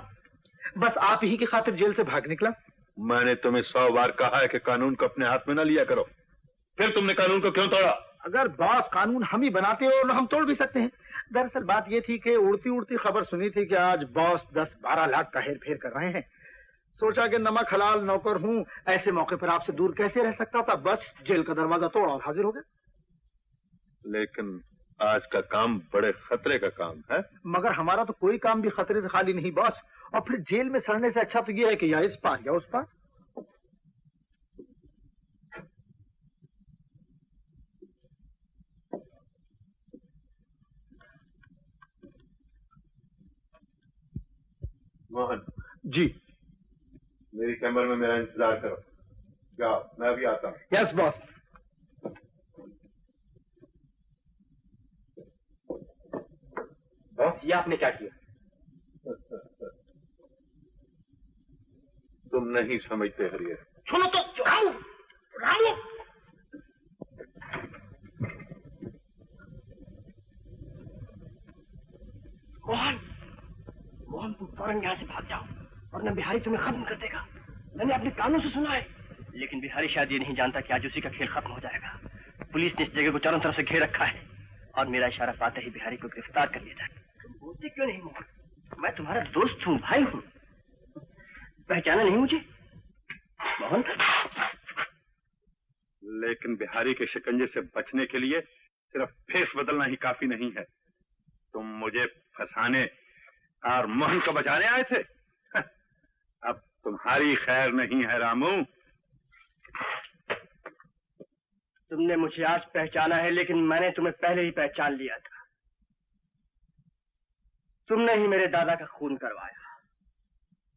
बस आप ही की खातिर जेल से भाग निकला। मैंने तुम्हें 100 बार कहा है कि कानून को अपने हाथ में न लिया करो। फिर तुमने कानून को क्यों तोड़ा? अगर बॉस कानून हम ही बनाते हो और हम तोड़ भी सकते हैं। दरअसल बात ये थी कि उड़ती उड़ती खबर सुनी थी कि आज बॉस 10-12 लाख का हेर फेर कर रहे हैं। सोचा कि नमक हलाल नौकर हूँ, ऐसे मौके पर आपसे दूर कैसे रह सकता था। बस जेल का दरवाजा तोड़ा और हाजिर हो गया। लेकिन आज का काम बड़े खतरे का काम है। मगर हमारा तो कोई काम भी खतरे से खाली नहीं बॉस। और फिर जेल में सड़ने से अच्छा तो ये है कि या इस पार या उस पार। मोहन जी, मेरी कमर में मेरा इंतजार करो। जाओ, मैं अभी आता हूँ। Yes boss. बॉस, ये आपने क्या किया? तुम नहीं समझते हरियर। सुनो तो रामू, रामू। मोहन, मोहन तुम फौरन यहाँ से भाग जाओ वरना बिहारी तुम्हें खत्म कर देगा। मैंने अपने कानों से सुना है। लेकिन बिहारी शायद ये नहीं जानता कि आज उसी का खेल खत्म हो जाएगा। पुलिस ने इस जगह को चारों तरफ से घेर रखा है और मेरा इशारा पाते ही बिहारी को गिरफ्तार कर लिया जाए। तुम बोलते क्यों नहीं मोहन? मैं तुम्हारा दोस्त हूँ, भाई हूँ। पहचाना नहीं मुझे मोहन? लेकिन बिहारी के शिकंजे से बचने के लिए सिर्फ फेस बदलना ही काफी नहीं है। तुम मुझे फंसाने और मोहन को बचाने आए थे। अब तुम्हारी खैर नहीं है रामू। तुमने मुझे आज पहचाना है, लेकिन मैंने तुम्हें पहले ही पहचान लिया था। तुमने ही मेरे दादा का खून करवाया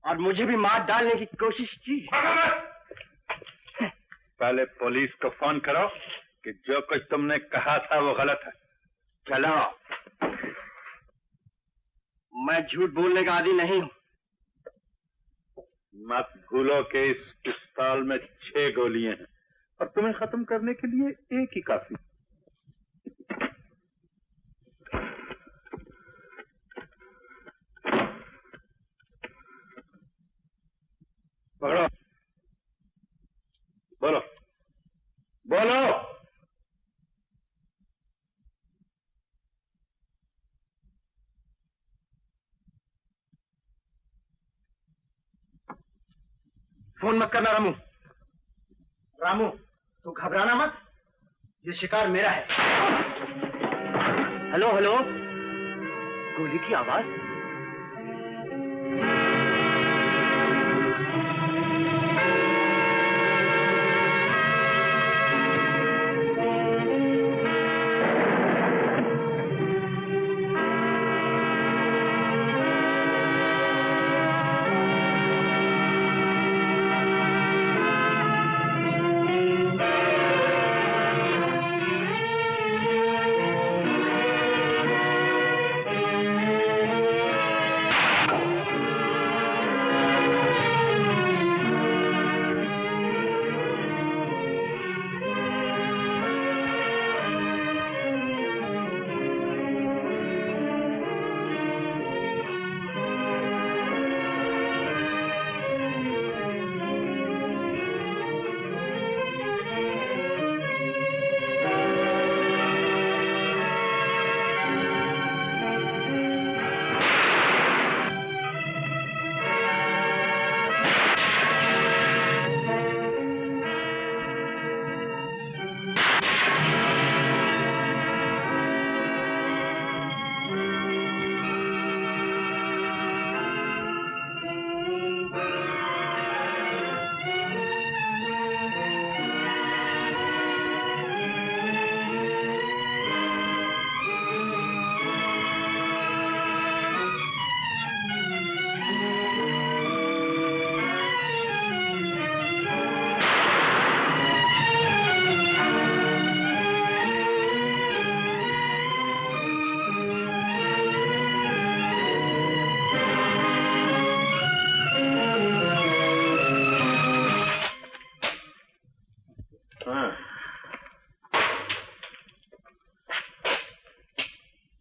और मुझे भी मार डालने की कोशिश की। पहले पुलिस को फोन करो कि जो कुछ तुमने कहा था वो गलत है। चलो, मैं झूठ बोलने का आदी नहीं हूं। मत भूलो कि इस पिस्तौल में 6 गोलियां हैं और तुम्हें खत्म करने के लिए एक ही काफी। पकड़ो, बोलो बोलो। फोन मत करना रामू। रामू, तू घबराना मत, ये शिकार मेरा है। हेलो हेलो, गोली की आवाज।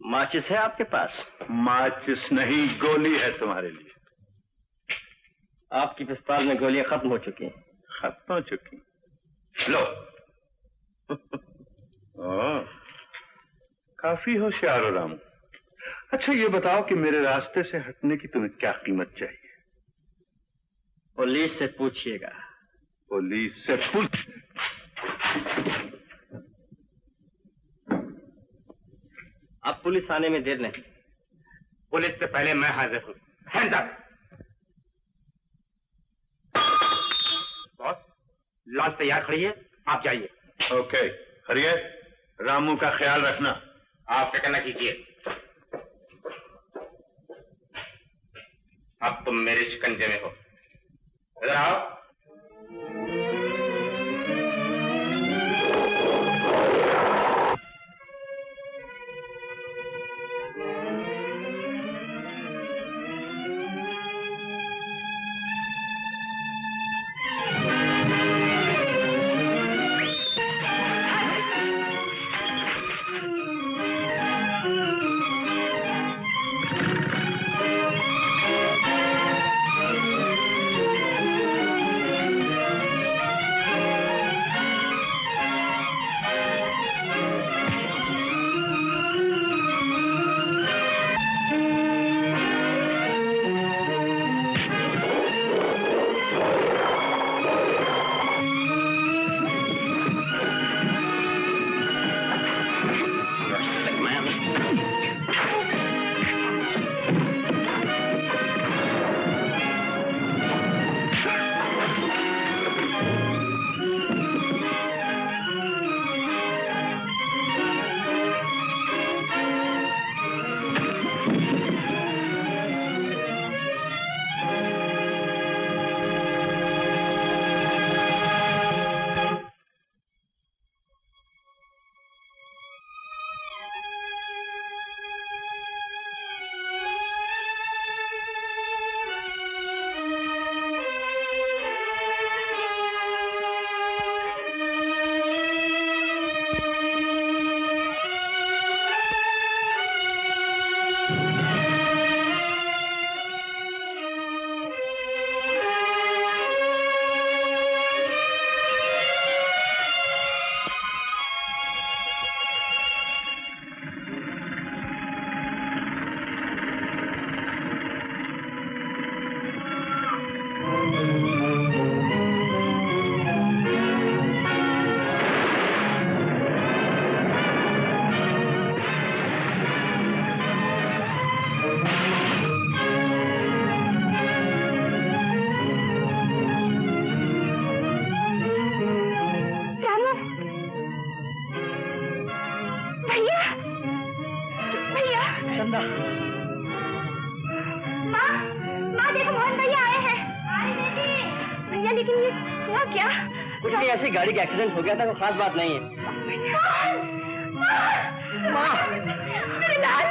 माचिस है आपके पास? माचिस नहीं, गोली है तुम्हारे लिए। आपकी पिस्तौल में गोलियां खत्म हो चुकी हैं। खत्म हो चुकी? लो। काफी होशियार हो रामू। अच्छा ये बताओ कि मेरे रास्ते से हटने की तुम्हें क्या कीमत चाहिए? पुलिस से पूछिएगा। पुलिस से पूछ। अब पुलिस आने में देर नहीं। पुलिस से पहले मैं हाजिर हूँ। Hands up. बॉस, लॉन्च तैयार खड़ी है, आप जाइए। ओके, हरिये, रामू का ख्याल रखना। आप फिक्र न कीजिए। अब तुम मेरे शिकंजे में हो। इधर आओ। चंदा। माँ देखो मोहन भैया आए हैं। भैया लेकिन ये हुआ क्या? कुछ नहीं, ऐसी गाड़ी का एक्सीडेंट हो गया था, कोई खास बात नहीं है। माँ, मेरे लाल।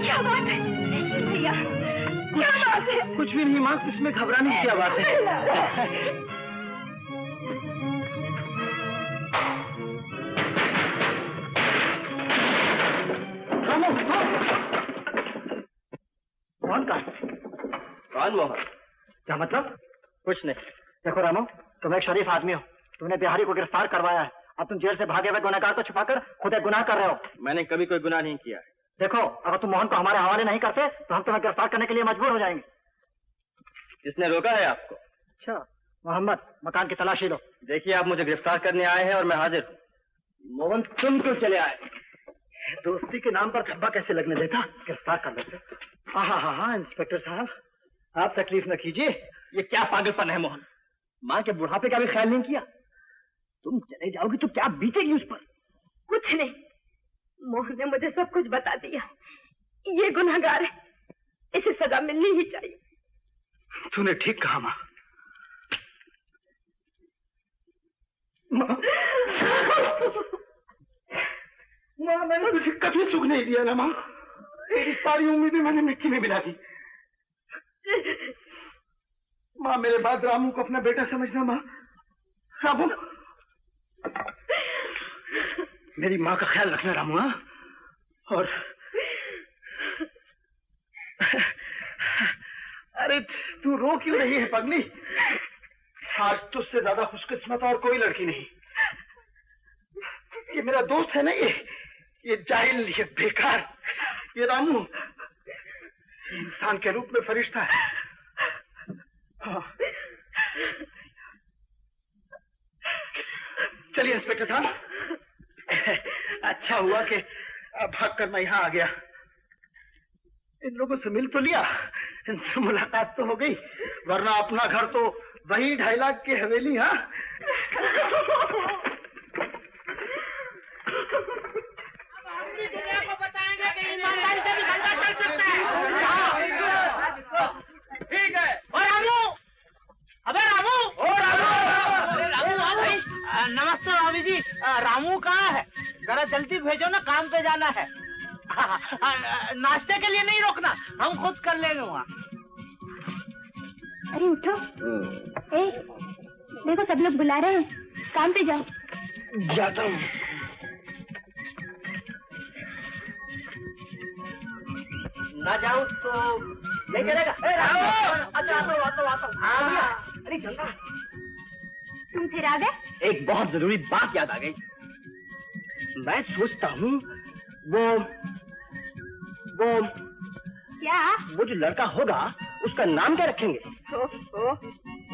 क्या बात है भैया? क्या बात है? कुछ भी नहीं माँ, इसमें घबराने की क्या बात है? मोहन का? कौन मोहन? क्या मतलब? कुछ नहीं। देखो रामू, तुम एक शरीफ आदमी हो, तुमने बिहारी को गिरफ्तार करवाया है, अब तुम जेल से भागे हुए गुनहगार को छुपाकर खुद एक गुनाह कर रहे हो। मैंने कभी कोई गुनाह नहीं किया है। देखो, अगर तुम मोहन को हमारे हवाले नहीं करते तो हम तुम्हें गिरफ्तार करने के लिए मजबूर हो जाएंगे। किसने रोका है आपको? अच्छा मोहम्मद, मकान की तलाशी लो। देखिए, आप मुझे गिरफ्तार करने आए हैं और मैं हाजिर हूँ। मोहन, तुम क्यों चले आए? दोस्ती के नाम पर धब्बा कैसे लगने देता? गिरफ्तार कर लो सर। हाँ, इंस्पेक्टर साहब, आप तकलीफ न कीजिए। ये क्या पागलपन है मोहन? माँ के बुढ़ापे का भी ख्याल नहीं किया। तुम चले जाओगी तो क्या बीतेगी उस पर? कुछ नहीं, मोहन ने मुझे सब कुछ बता दिया। ये गुनहगार है, इसे सजा मिलनी ही चाहिए। तूने ठीक कहा माँ। माँ, मैंने तुझे कभी सुख नहीं दिया ना माँ। तेरी सारी उम्मीदें मैंने मिट्टी में मिला दी। माँ, मेरे बाद रामू को अपना बेटा समझना माँ। रामू, मेरी माँ का ख्याल रखना रामू। हाँ, और अरे तू रो क्यों रही है पगली? आज तुझसे ज्यादा खुशकिस्मत और कोई लड़की नहीं। ये मेरा दोस्त है ना, ये जाहिल, ये बेकार, ये रामू इंसान के रूप में फरिश्ता है। हाँ। चलिए इंस्पेक्टर साहब, अच्छा हुआ कि भागकर मैं यहाँ आ गया। इन लोगों से मिल तो लिया, इनसे मुलाकात तो हो गई, वरना अपना घर तो वही 2.5 लाख की हवेली। हाँ, ठीक है। और रामू, अबे रामू, नमस्ते भाभी जी। रामू कहाँ है? जरा जल्दी भेजो ना, काम पे जाना है। नाश्ते के लिए नहीं रोकना, हम खुद कर लेंगे वहाँ। अरे उठो, देखो सब लोग बुला रहे हैं, काम पे जाओ। जाता हूँ। ना जाऊँ तो नहीं चलेगा। अरे चंदा, तुम फिर आ गए? एक बहुत जरूरी बात याद आ गई। मैं सोचता हूँ क्या? वो जो लड़का होगा उसका नाम क्या रखेंगे?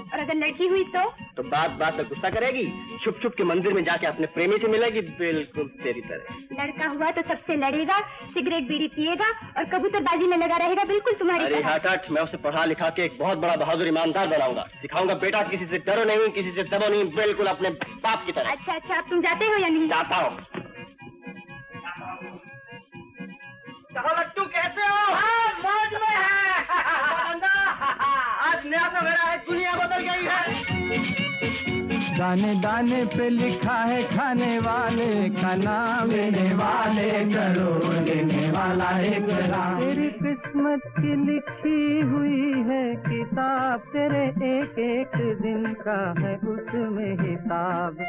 और अगर लड़की हुई तो बात में गुस्सा करेगी, छुप छुप के मंदिर में जाके अपने प्रेमी से मिलेगी, बिल्कुल तेरी तरह। लड़का हुआ तो सबसे लड़ेगा, सिगरेट बीड़ी पिएगा और कबूतरबाजी में लगा रहेगा, बिल्कुल तुम्हारी अरे तरह। हट, मैं उसे पढ़ा लिखा के एक बहुत बड़ा बहादुर ईमानदार बनाऊंगा। सिखाऊंगा बेटा किसी से डरो नहीं, किसी से दबो नहीं, बिल्कुल अपने बाप की तरह। अच्छा, अब तुम जाते हो या नहीं? जाता हूँ। लट्टू कैसे हो? मौज में है। आज नया सवेरा है, दुनिया बदल गई है। दाने दाने पे लिखा है खाने वाले का नाम, लेने वाले करो, लेने वाला एक राम। तेरी किस्मत की लिखी हुई है किताब, तेरे एक एक दिन का है उसमें हिसाब।